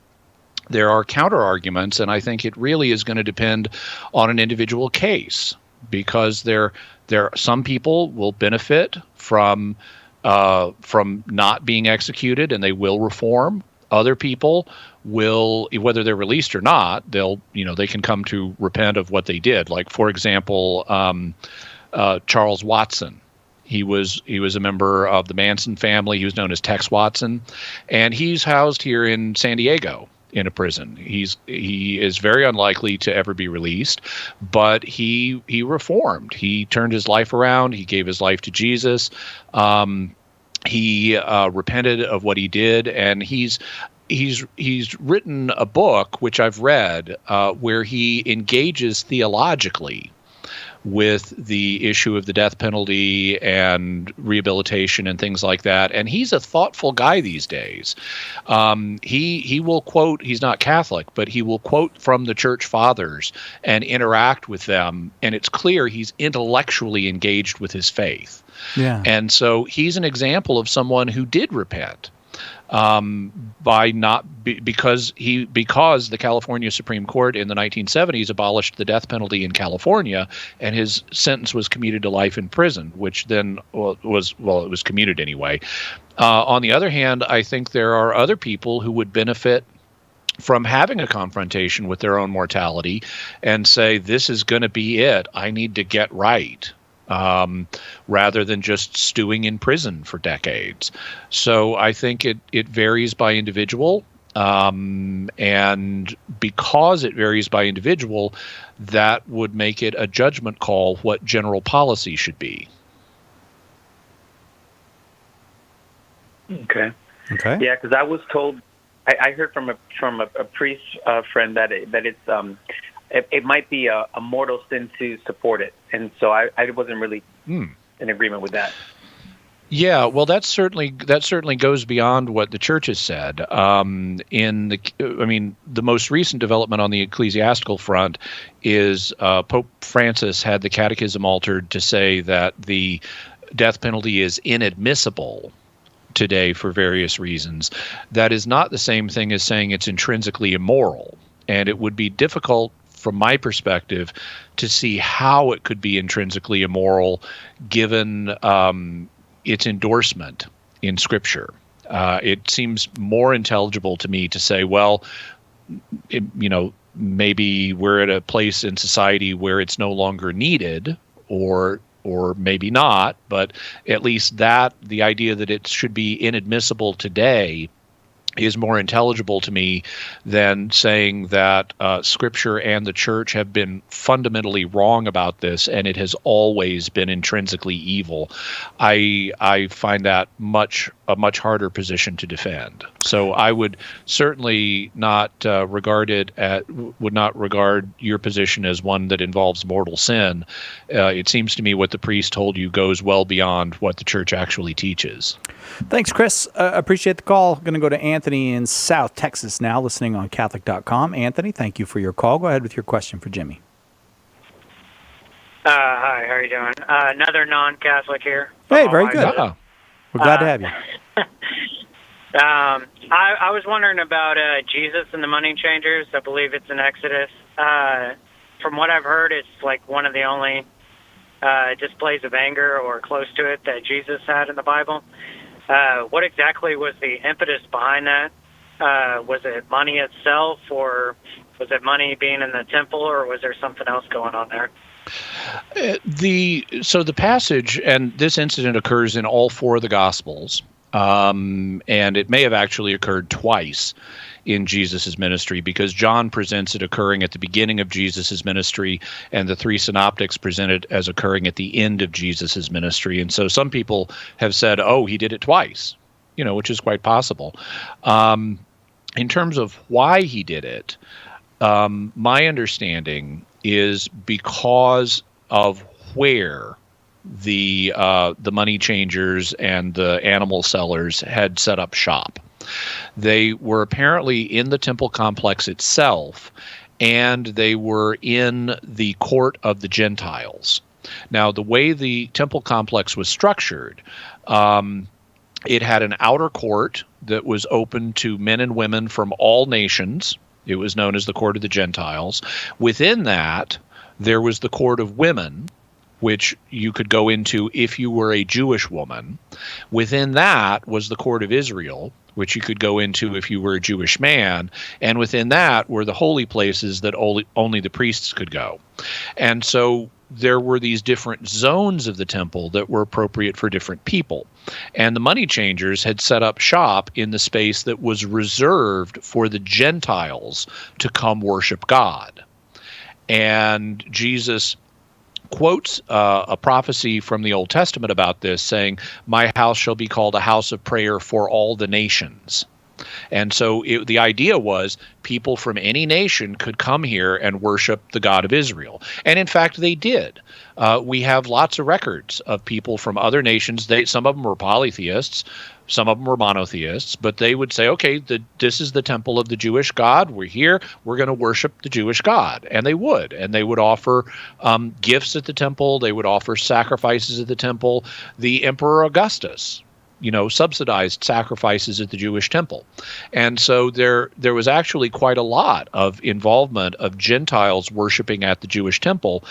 there are counter arguments, and I think it really is going to depend on an individual case, because there some people will benefit from not being executed, and they will reform. Other people will, whether they're released or not, they can come to repent of what they did. Like, for example, Charles Watson. He was a member of the Manson family. He was known as Tex Watson, and he's housed here in San Diego in a prison. He is very unlikely to ever be released, but he reformed. He turned his life around. He gave his life to Jesus. He repented of what he did, and he's written a book, which I've read, where he engages theologically with the issue of the death penalty and rehabilitation and things like that. And he's a thoughtful guy these days. He will quote, he's not Catholic, but he will quote from the church fathers and interact with them. And it's clear he's intellectually engaged with his faith. Yeah. And so he's an example of someone who did repent. Because the California Supreme Court in the 1970s abolished the death penalty in California, and his sentence was commuted to life in prison, which then it was commuted anyway. On the other hand, I think there are other people who would benefit from having a confrontation with their own mortality and say, this is going to be it. I need to get right. Rather than just stewing in prison for decades. So I think it varies by individual. And because it varies by individual, that would make it a judgment call what general policy should be. Okay. Okay. Yeah, because I was told, I heard from a priest friend that it's it might be a mortal sin to support it, and so I wasn't really in agreement with that. Yeah, well, that certainly goes beyond what the church has said. The most recent development on the ecclesiastical front is Pope Francis had the catechism altered to say that the death penalty is inadmissible today for various reasons. That is not the same thing as saying it's intrinsically immoral, and it would be difficult from my perspective to see how it could be intrinsically immoral given its endorsement in Scripture. It seems more intelligible to me to say, well, maybe we're at a place in society where it's no longer needed, or maybe not, but at least the idea that it should be inadmissible today is more intelligible to me than saying that Scripture and the church have been fundamentally wrong about this, and it has always been intrinsically evil. I find that a much harder position to defend. So I would certainly not regard your position as one that involves mortal sin. It seems to me what the priest told you goes well beyond what the church actually teaches. Thanks, Chris. Appreciate the call. Going to go to Anthony in South Texas now, listening on Catholic.com. Anthony, thank you for your call. Go ahead with your question for Jimmy. Hi, how are you doing? Another non-Catholic here. Hey, very good. We're glad to have you. I was wondering about Jesus and the money changers. I believe it's in Exodus. From what I've heard, it's like one of the only displays of anger or close to it that Jesus had in the Bible. What exactly was the impetus behind that? Was it money itself, or was it money being in the temple, or was there something else going on there? The passage, and this incident occurs in all four of the Gospels, And it may have actually occurred twice in Jesus' ministry, because John presents it occurring at the beginning of Jesus' ministry, and the three synoptics present it as occurring at the end of Jesus' ministry. And so some people have said, oh, he did it twice, which is quite possible. In terms of why he did it, my understanding is because of where the money changers and the animal sellers had set up shop. They were apparently in the temple complex itself, and they were in the court of the Gentiles. Now, the way the temple complex was structured, it had an outer court that was open to men and women from all nations. It was known as the court of the Gentiles. Within that, there was the court of women, which you could go into if you were a Jewish woman. Within that was the court of Israel, which you could go into if you were a Jewish man. And within that were the holy places that only the priests could go. And so there were these different zones of the temple that were appropriate for different people. And the money changers had set up shop in the space that was reserved for the Gentiles to come worship God. And Jesus quotes a prophecy from the Old Testament about this, saying, "My house shall be called a house of prayer for all the nations." And so the idea was people from any nation could come here and worship the God of Israel. And in fact, they did. We have lots of records of people from other nations. Some of them were polytheists, some of them were monotheists, but they would say, okay, this is the temple of the Jewish God. We're here. We're going to worship the Jewish God. And they would. And they would offer gifts at the temple. They would offer sacrifices at the temple. The Emperor Augustus, subsidized sacrifices at the Jewish temple. And so there was actually quite a lot of involvement of Gentiles worshiping at the Jewish temple.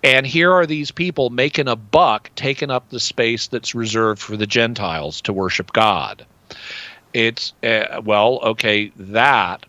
And here are these people making a buck, taking up the space that's reserved for the Gentiles to worship God. It's, that,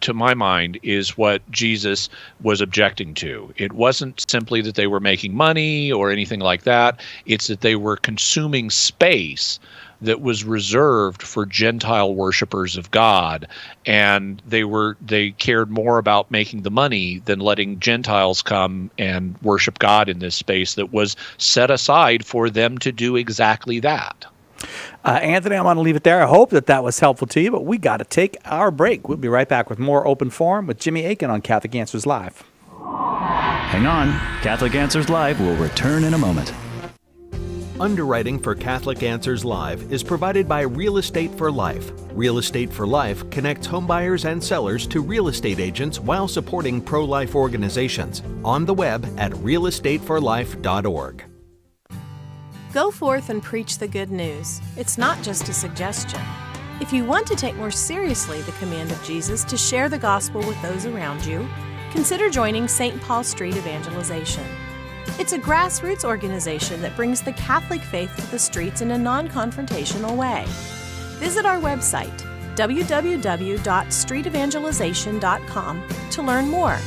to my mind, is what Jesus was objecting to. It wasn't simply that they were making money or anything like that. It's that they were consuming space that was reserved for Gentile worshipers of God, and they cared more about making the money than letting Gentiles come and worship God in this space that was set aside for them to do exactly that. Anthony, I want to leave it there. I hope that was helpful to you, but we got to take our break. We'll be right back with more Open Forum with Jimmy Akin on Catholic Answers Live. Hang on. Catholic Answers Live will return in a moment. Underwriting for Catholic Answers Live is provided by Real Estate for Life. Real Estate for Life connects homebuyers and sellers to real estate agents while supporting pro-life organizations. On the web at realestateforlife.org. Go forth and preach the good news. It's not just a suggestion. If you want to take more seriously the command of Jesus to share the gospel with those around you, consider joining St. Paul Street Evangelization. It's a grassroots organization that brings the Catholic faith to the streets in a non-confrontational way. Visit our website, www.streetevangelization.com, to learn more.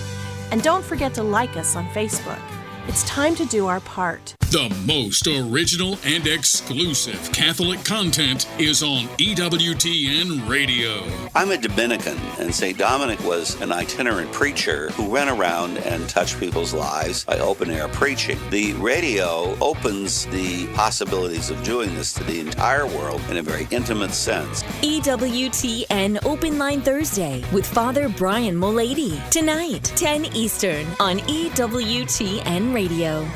And don't forget to like us on Facebook. It's time to do our part. The most original and exclusive Catholic content is on EWTN Radio. I'm a Dominican, and St. Dominic was an itinerant preacher who ran around and touched people's lives by open-air preaching. The radio opens the possibilities of doing this to the entire world in a very intimate sense. EWTN Open Line Thursday with Father Brian Mulady. Tonight, 10 Eastern on EWTN Radio.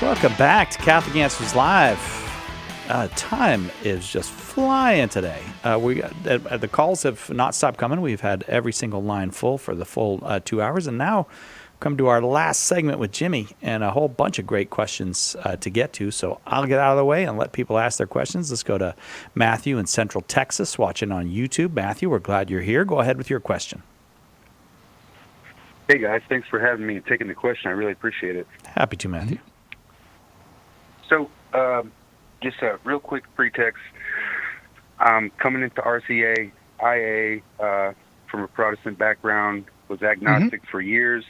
Welcome back to Catholic Answers Live. Time is just flying today. The calls have not stopped coming. We've had every single line full for the full 2 hours, and now come to our last segment with Jimmy and a whole bunch of great questions to get to. So I'll get out of the way and let people ask their questions. Let's go to Matthew in Central Texas, watching on YouTube. Matthew, we're glad you're here. Go ahead with your question. Hey, guys. Thanks for having me and taking the question. I really appreciate it. Happy to, Matthew. So, just a real quick pretext. I'm coming into RCA, IA from a Protestant background, was agnostic for years,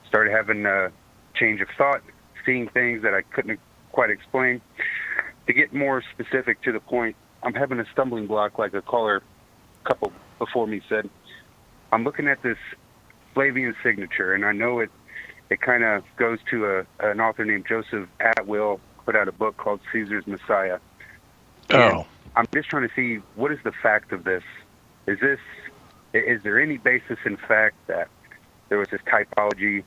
started having a change of thought, seeing things that I couldn't quite explain. To get more specific to the point, I'm having a stumbling block, like a caller a couple before me said. I'm looking at this Flavian signature, and I know it kind of goes to an author named Joseph Atwill, put out a book called Caesar's Messiah. And I'm just trying to see, what is the fact of this? Is there any basis in fact that there was this typology,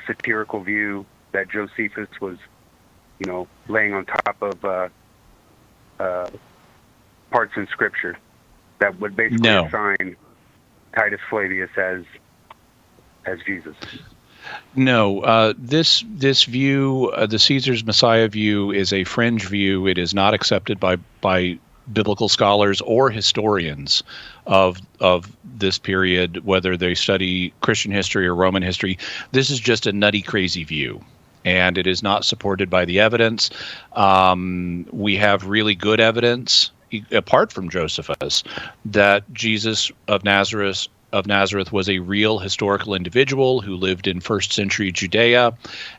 satirical view that Josephus was, laying on top of parts in Scripture that would basically assign Titus Flavius as Jesus? No, this view, the Caesar's Messiah view, is a fringe view. It is not accepted by biblical scholars or historians of this period, whether they study Christian history or Roman history. This is just a nutty, crazy view, and it is not supported by the evidence. We have really good evidence, apart from Josephus, that Jesus of Nazareth was a real historical individual who lived in first century Judea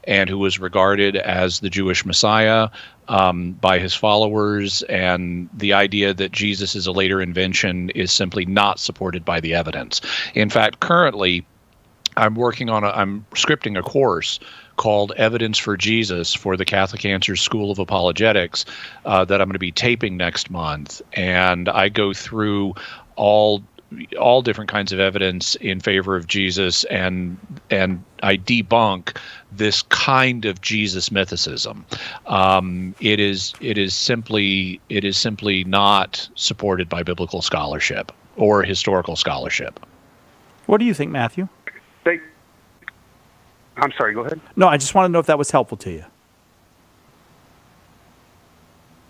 and who was regarded as the Jewish Messiah by his followers. And the idea that Jesus is a later invention is simply not supported by the evidence. In fact, currently, I'm scripting a course called Evidence for Jesus for the Catholic Answers School of Apologetics that I'm going to be taping next month. And I go through all different kinds of evidence in favor of Jesus, and I debunk this kind of Jesus mythicism. It is simply not supported by biblical scholarship or historical scholarship. What do you think, Matthew? I'm sorry, go ahead. No, I just want to know if that was helpful to you.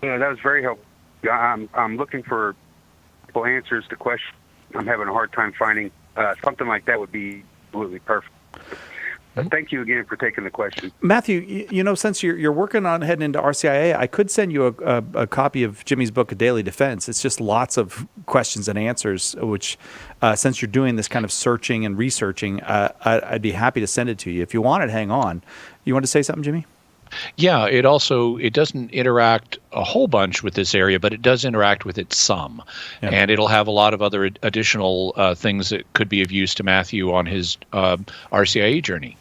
Yeah, that was very helpful. I'm looking for full answers to questions. I'm having a hard time finding something like that would be absolutely perfect. But thank you again for taking the question. Matthew, since you're working on heading into RCIA, I could send you a copy of Jimmy's book, A Daily Defense. It's just lots of questions and answers, which since you're doing this kind of searching and researching, I'd be happy to send it to you. If you want it, hang on. You want to say something, Jimmy? Yeah, it doesn't interact a whole bunch with this area, but it does interact with it some. Yeah. And it'll have a lot of other additional things that could be of use to Matthew on his RCIA journey.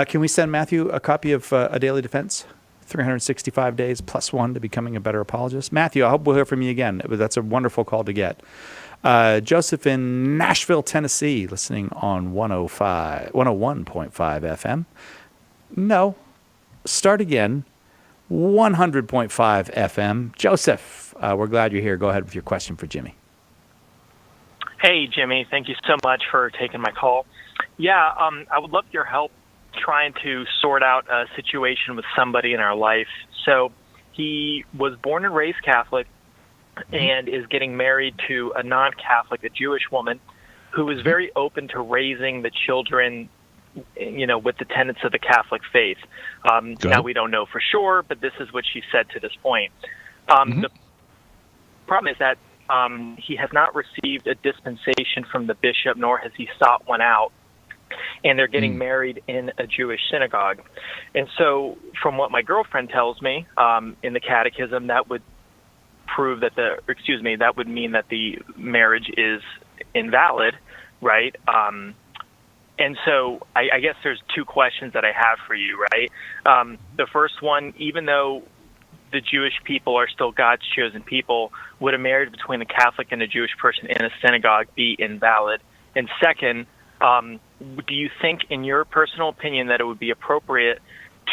Can we send Matthew a copy of A Daily Defense? 365 days plus one to becoming a better apologist. Matthew, I hope we'll hear from you again. That's a wonderful call to get. Joseph in Nashville, Tennessee, listening on 101.5 FM. No. Start again, 100.5 FM. Joseph, we're glad you're here. Go ahead with your question for Jimmy. Hey, Jimmy. Thank you so much for taking my call. Yeah, I would love your help trying to sort out a situation with somebody in our life. So he was born and raised Catholic and is getting married to a non-Catholic, a Jewish woman, who is very open to raising the children with the tenets of the Catholic faith. Now, we don't know for sure, but this is what she said to this point. The problem is that he has not received a dispensation from the bishop, nor has he sought one out, and they're getting married in a Jewish synagogue. And so from what my girlfriend tells me in the catechism, that would prove that that would mean that the marriage is invalid, right? And so I guess there's two questions that I have for you, right? The first one, even though the Jewish people are still God's chosen people, would a marriage between a Catholic and a Jewish person in a synagogue be invalid? And second, do you think, in your personal opinion, that it would be appropriate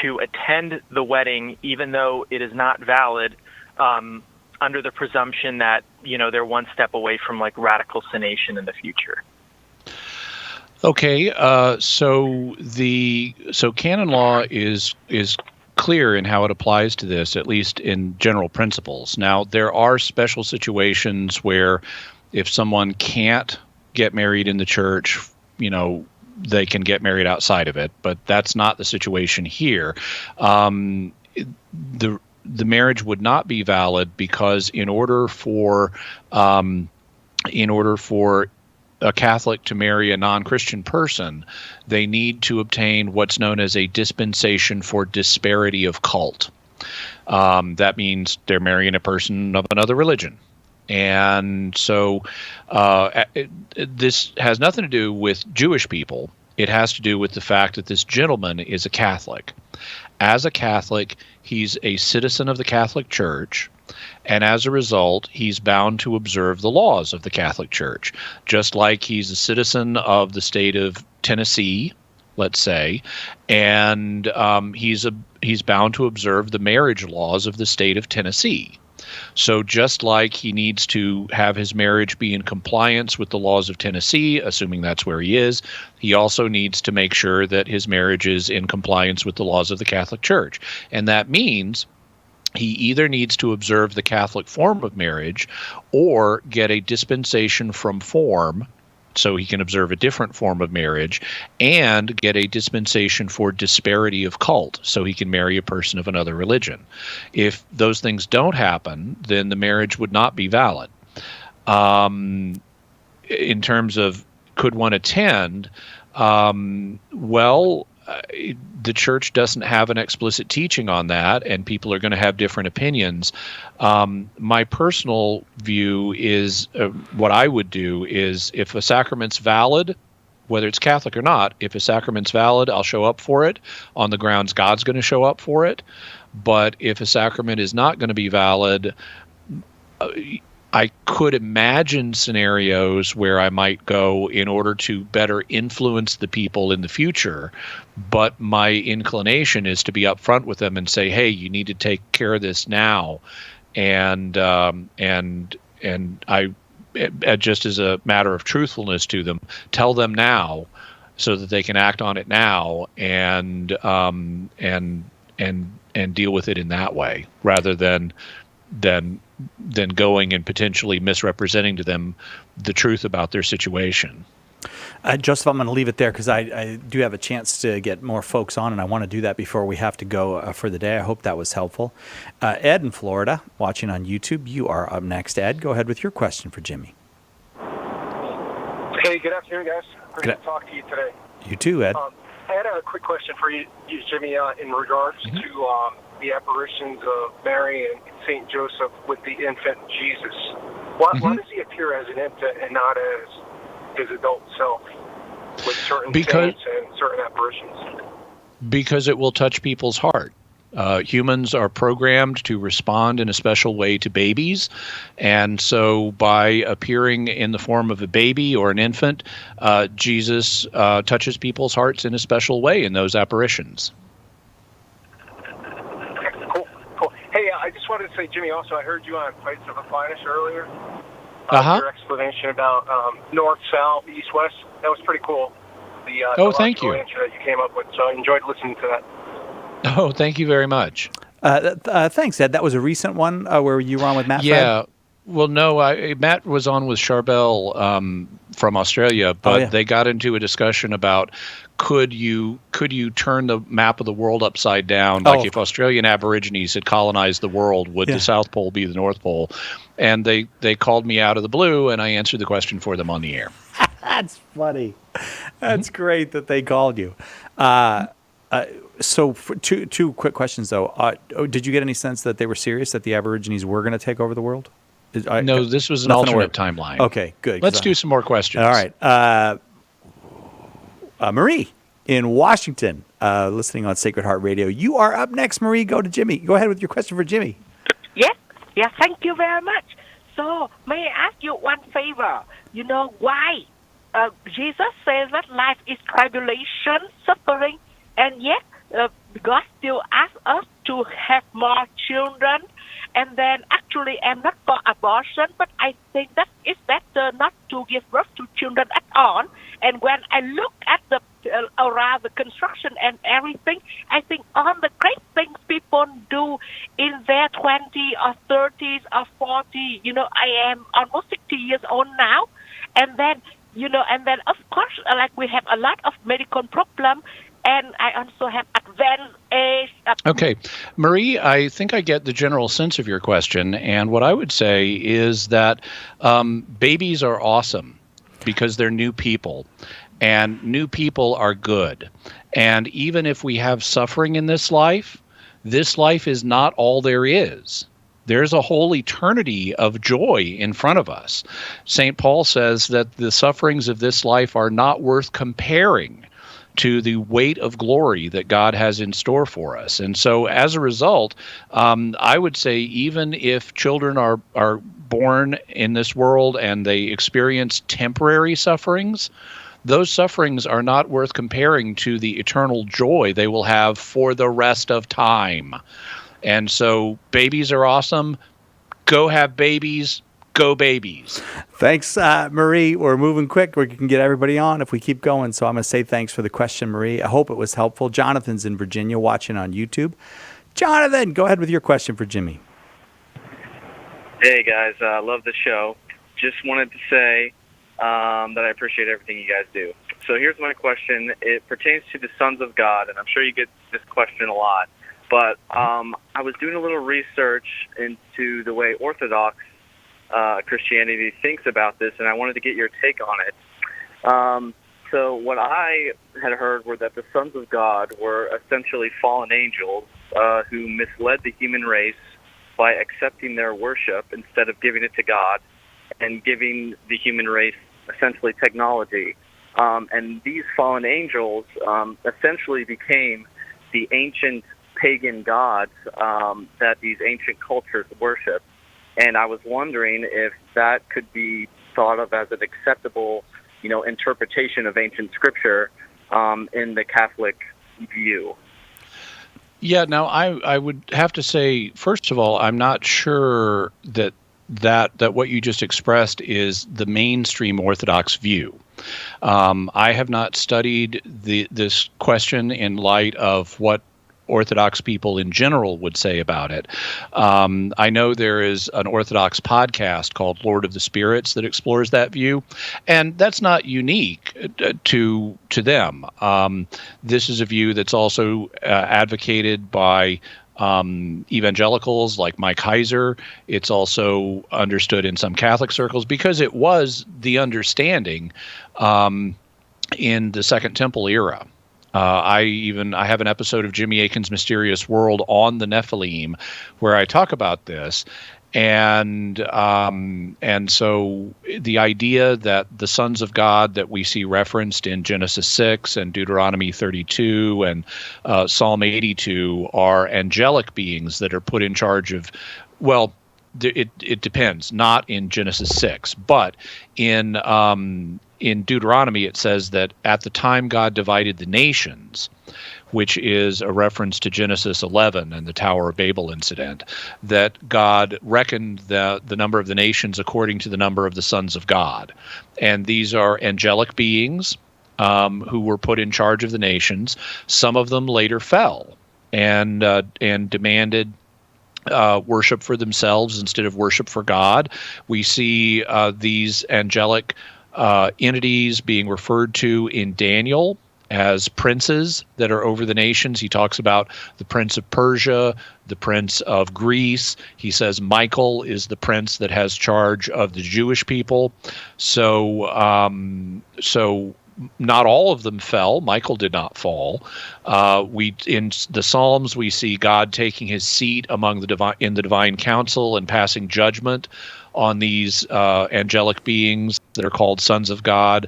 to attend the wedding, even though it is not valid, under the presumption that, they're one step away from ratiocination in the future? Okay, so canon law is clear in how it applies to this, at least in general principles. Now, there are special situations where if someone can't get married in the church, they can get married outside of it, but that's not the situation here. The marriage would not be valid because in order for in order for a Catholic to marry a non-Christian person, they need to obtain what's known as a dispensation for disparity of cult. That means they're marrying a person of another religion. And so this has nothing to do with Jewish people. It has to do with the fact that this gentleman is a Catholic. As a Catholic, he's a citizen of the Catholic Church, and as a result, he's bound to observe the laws of the Catholic Church, just like he's a citizen of the state of Tennessee, let's say, and he's bound to observe the marriage laws of the state of Tennessee. So just like he needs to have his marriage be in compliance with the laws of Tennessee, assuming that's where he is, he also needs to make sure that his marriage is in compliance with the laws of the Catholic Church. And that means he either needs to observe the Catholic form of marriage or get a dispensation from form so he can observe a different form of marriage, and get a dispensation for disparity of cult so he can marry a person of another religion. If those things don't happen, then the marriage would not be valid. In terms of could one attend, the church doesn't have an explicit teaching on that, and people are going to have different opinions. My personal view is what I would do is, if a sacrament's valid, whether it's Catholic or not, if a sacrament's valid, I'll show up for it on the grounds God's going to show up for it. But if a sacrament is not going to be valid, I could imagine scenarios where I might go in order to better influence the people in the future, but my inclination is to be upfront with them and say, "Hey, you need to take care of this now," and I, just as a matter of truthfulness to them, tell them now so that they can act on it now and deal with it in that way, rather than going and potentially misrepresenting to them the truth about their situation. Joseph, I'm going to leave it there because I do have a chance to get more folks on, and I want to do that before we have to go for the day. I hope that was helpful. Ed in Florida, watching on YouTube, you are up next. Ed, go ahead with your question for Jimmy. Hey, good afternoon, guys. Great to talk to you today. You too, Ed. I had a quick question for you Jimmy, in regards to the apparitions of Mary and St. Joseph with the infant Jesus. Why does he appear as an infant and not as his adult self with certain saints and certain apparitions? Because it will touch people's heart. Humans are programmed to respond in a special way to babies, and so by appearing in the form of a baby or an infant, Jesus touches people's hearts in a special way in those apparitions. Cool. Hey, I just wanted to say, Jimmy, also, I heard you on Fights of Aquinas earlier. Your explanation about north, south, east, west. That was pretty cool. The thank you. answer that you came up with, so I enjoyed listening to that. Oh, thank you very much. Thanks, Ed. That was a recent one where you were on with Matt. Yeah. Fred? Well, no, Matt was on with Charbel from Australia, but they got into a discussion about could you turn the map of the world upside down? Like if Australian Aborigines had colonized the world, would the South Pole be the North Pole? And they called me out of the blue, and I answered the question for them on the air. That's funny. That's great that they called you. So for two quick questions, though. Did you get any sense that they were serious, that the Aborigines were going to take over the world? No, this was an alternate timeline. Okay, good. Let's do some more questions. All right. Marie in Washington, listening on Sacred Heart Radio. You are up next, Marie. Go to Jimmy. Go ahead with your question for Jimmy. Yes, thank you very much. So, may I ask you one favor? You know why Jesus says that life is tribulation, suffering, and yet God still asks us to have more children. And then actually I'm not for abortion, but I think that it's better not to give birth to children at all. And when I look at the around the construction and everything, I think all the great things people do in their 20s or 30s or 40s, I am almost 60 years old now. And then, of course, like we have a lot of medical problems. and I also have advanced age. Okay. Marie, I think I get the general sense of your question. And what I would say is that babies are awesome because they're new people. And new people are good. And even if we have suffering in this life is not all there is. There's a whole eternity of joy in front of us. St. Paul says that the sufferings of this life are not worth comparing to the weight of glory that God has in store for us. And so as a result, I would say even if children are born in this world and they experience temporary sufferings, those sufferings are not worth comparing to the eternal joy they will have for the rest of time. And so babies are awesome. Go have babies. Go babies. Thanks, Marie. We're moving quick. We can get everybody on if we keep going. So I'm going to say thanks for the question, Marie. I hope it was helpful. Jonathan's in Virginia watching on YouTube. Jonathan, go ahead with your question for Jimmy. Hey, guys. I love the show. Just wanted to say that I appreciate everything you guys do. So here's my question. It pertains to the sons of God, and I'm sure you get this question a lot. But I was doing a little research into the way Orthodox Christianity thinks about this, and I wanted to get your take on it. So what I had heard were that the sons of God were essentially fallen angels who misled the human race by accepting their worship instead of giving it to God and giving the human race essentially technology. And these fallen angels essentially became the ancient pagan gods that these ancient cultures worship. And I was wondering if that could be thought of as an acceptable, interpretation of ancient scripture in the Catholic view. Yeah, now I would have to say, first of all, I'm not sure that what you just expressed is the mainstream Orthodox view. I have not studied this question in light of what Orthodox people in general would say about it. I know there is an Orthodox podcast called Lord of the Spirits that explores that view, and that's not unique to them. This is a view that's also advocated by evangelicals like Mike Heiser. It's also understood in some Catholic circles because it was the understanding in the Second Temple era. I have an episode of Jimmy Akin's Mysterious World on the Nephilim where I talk about this. And so the idea that the sons of God that we see referenced in Genesis 6 and Deuteronomy 32 and Psalm 82 are angelic beings that are put in charge of, well, it depends, not in Genesis 6, but in Deuteronomy it says that at the time God divided the nations, which is a reference to Genesis 11 and the Tower of Babel incident, that God reckoned the number of the nations according to the number of the sons of God. And these are angelic beings who were put in charge of the nations. Some of them later fell and demanded worship for themselves instead of worship for God. We see these angelic entities being referred to in Daniel as princes that are over the nations. He talks about the prince of Persia, the prince of Greece. He says Michael is the prince that has charge of the Jewish people. So not all of them fell. Michael did not fall. In the Psalms, we see God taking his seat among in the divine council and passing judgment on these angelic beings that are called sons of God.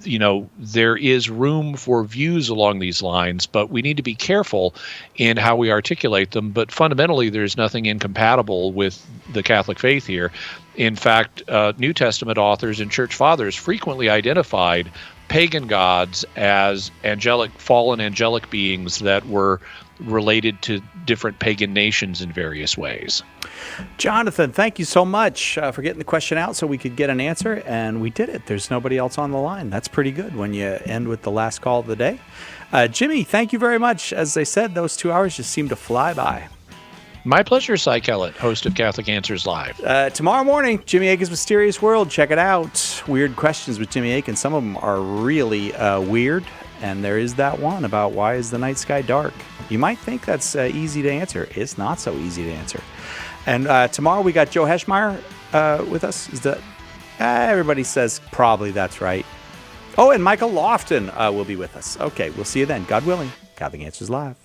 There is room for views along these lines, but we need to be careful in how we articulate them. But fundamentally, there's nothing incompatible with the Catholic faith here. In fact, New Testament authors and church fathers frequently identified pagan gods as fallen angelic beings that were related to different pagan nations in various ways. Jonathan, thank you so much for getting the question out so we could get an answer, and we did it. There's nobody else on the line. That's pretty good when you end with the last call of the day. Jimmy, thank you very much. As I said, those 2 hours just seem to fly by. My pleasure, Cy Kellett, host of Catholic Answers Live. Tomorrow morning, Jimmy Akin's Mysterious World. Check it out. Weird questions with Jimmy Akin. Some of them are really weird, and there is that one about why is the night sky dark. You might think that's easy to answer. It's not so easy to answer. And tomorrow we got Joe Heschmeyer with us. Is that everybody says probably that's right. Oh, and Michael Lofton will be with us. Okay, we'll see you then. God willing. Catholic Answers Live.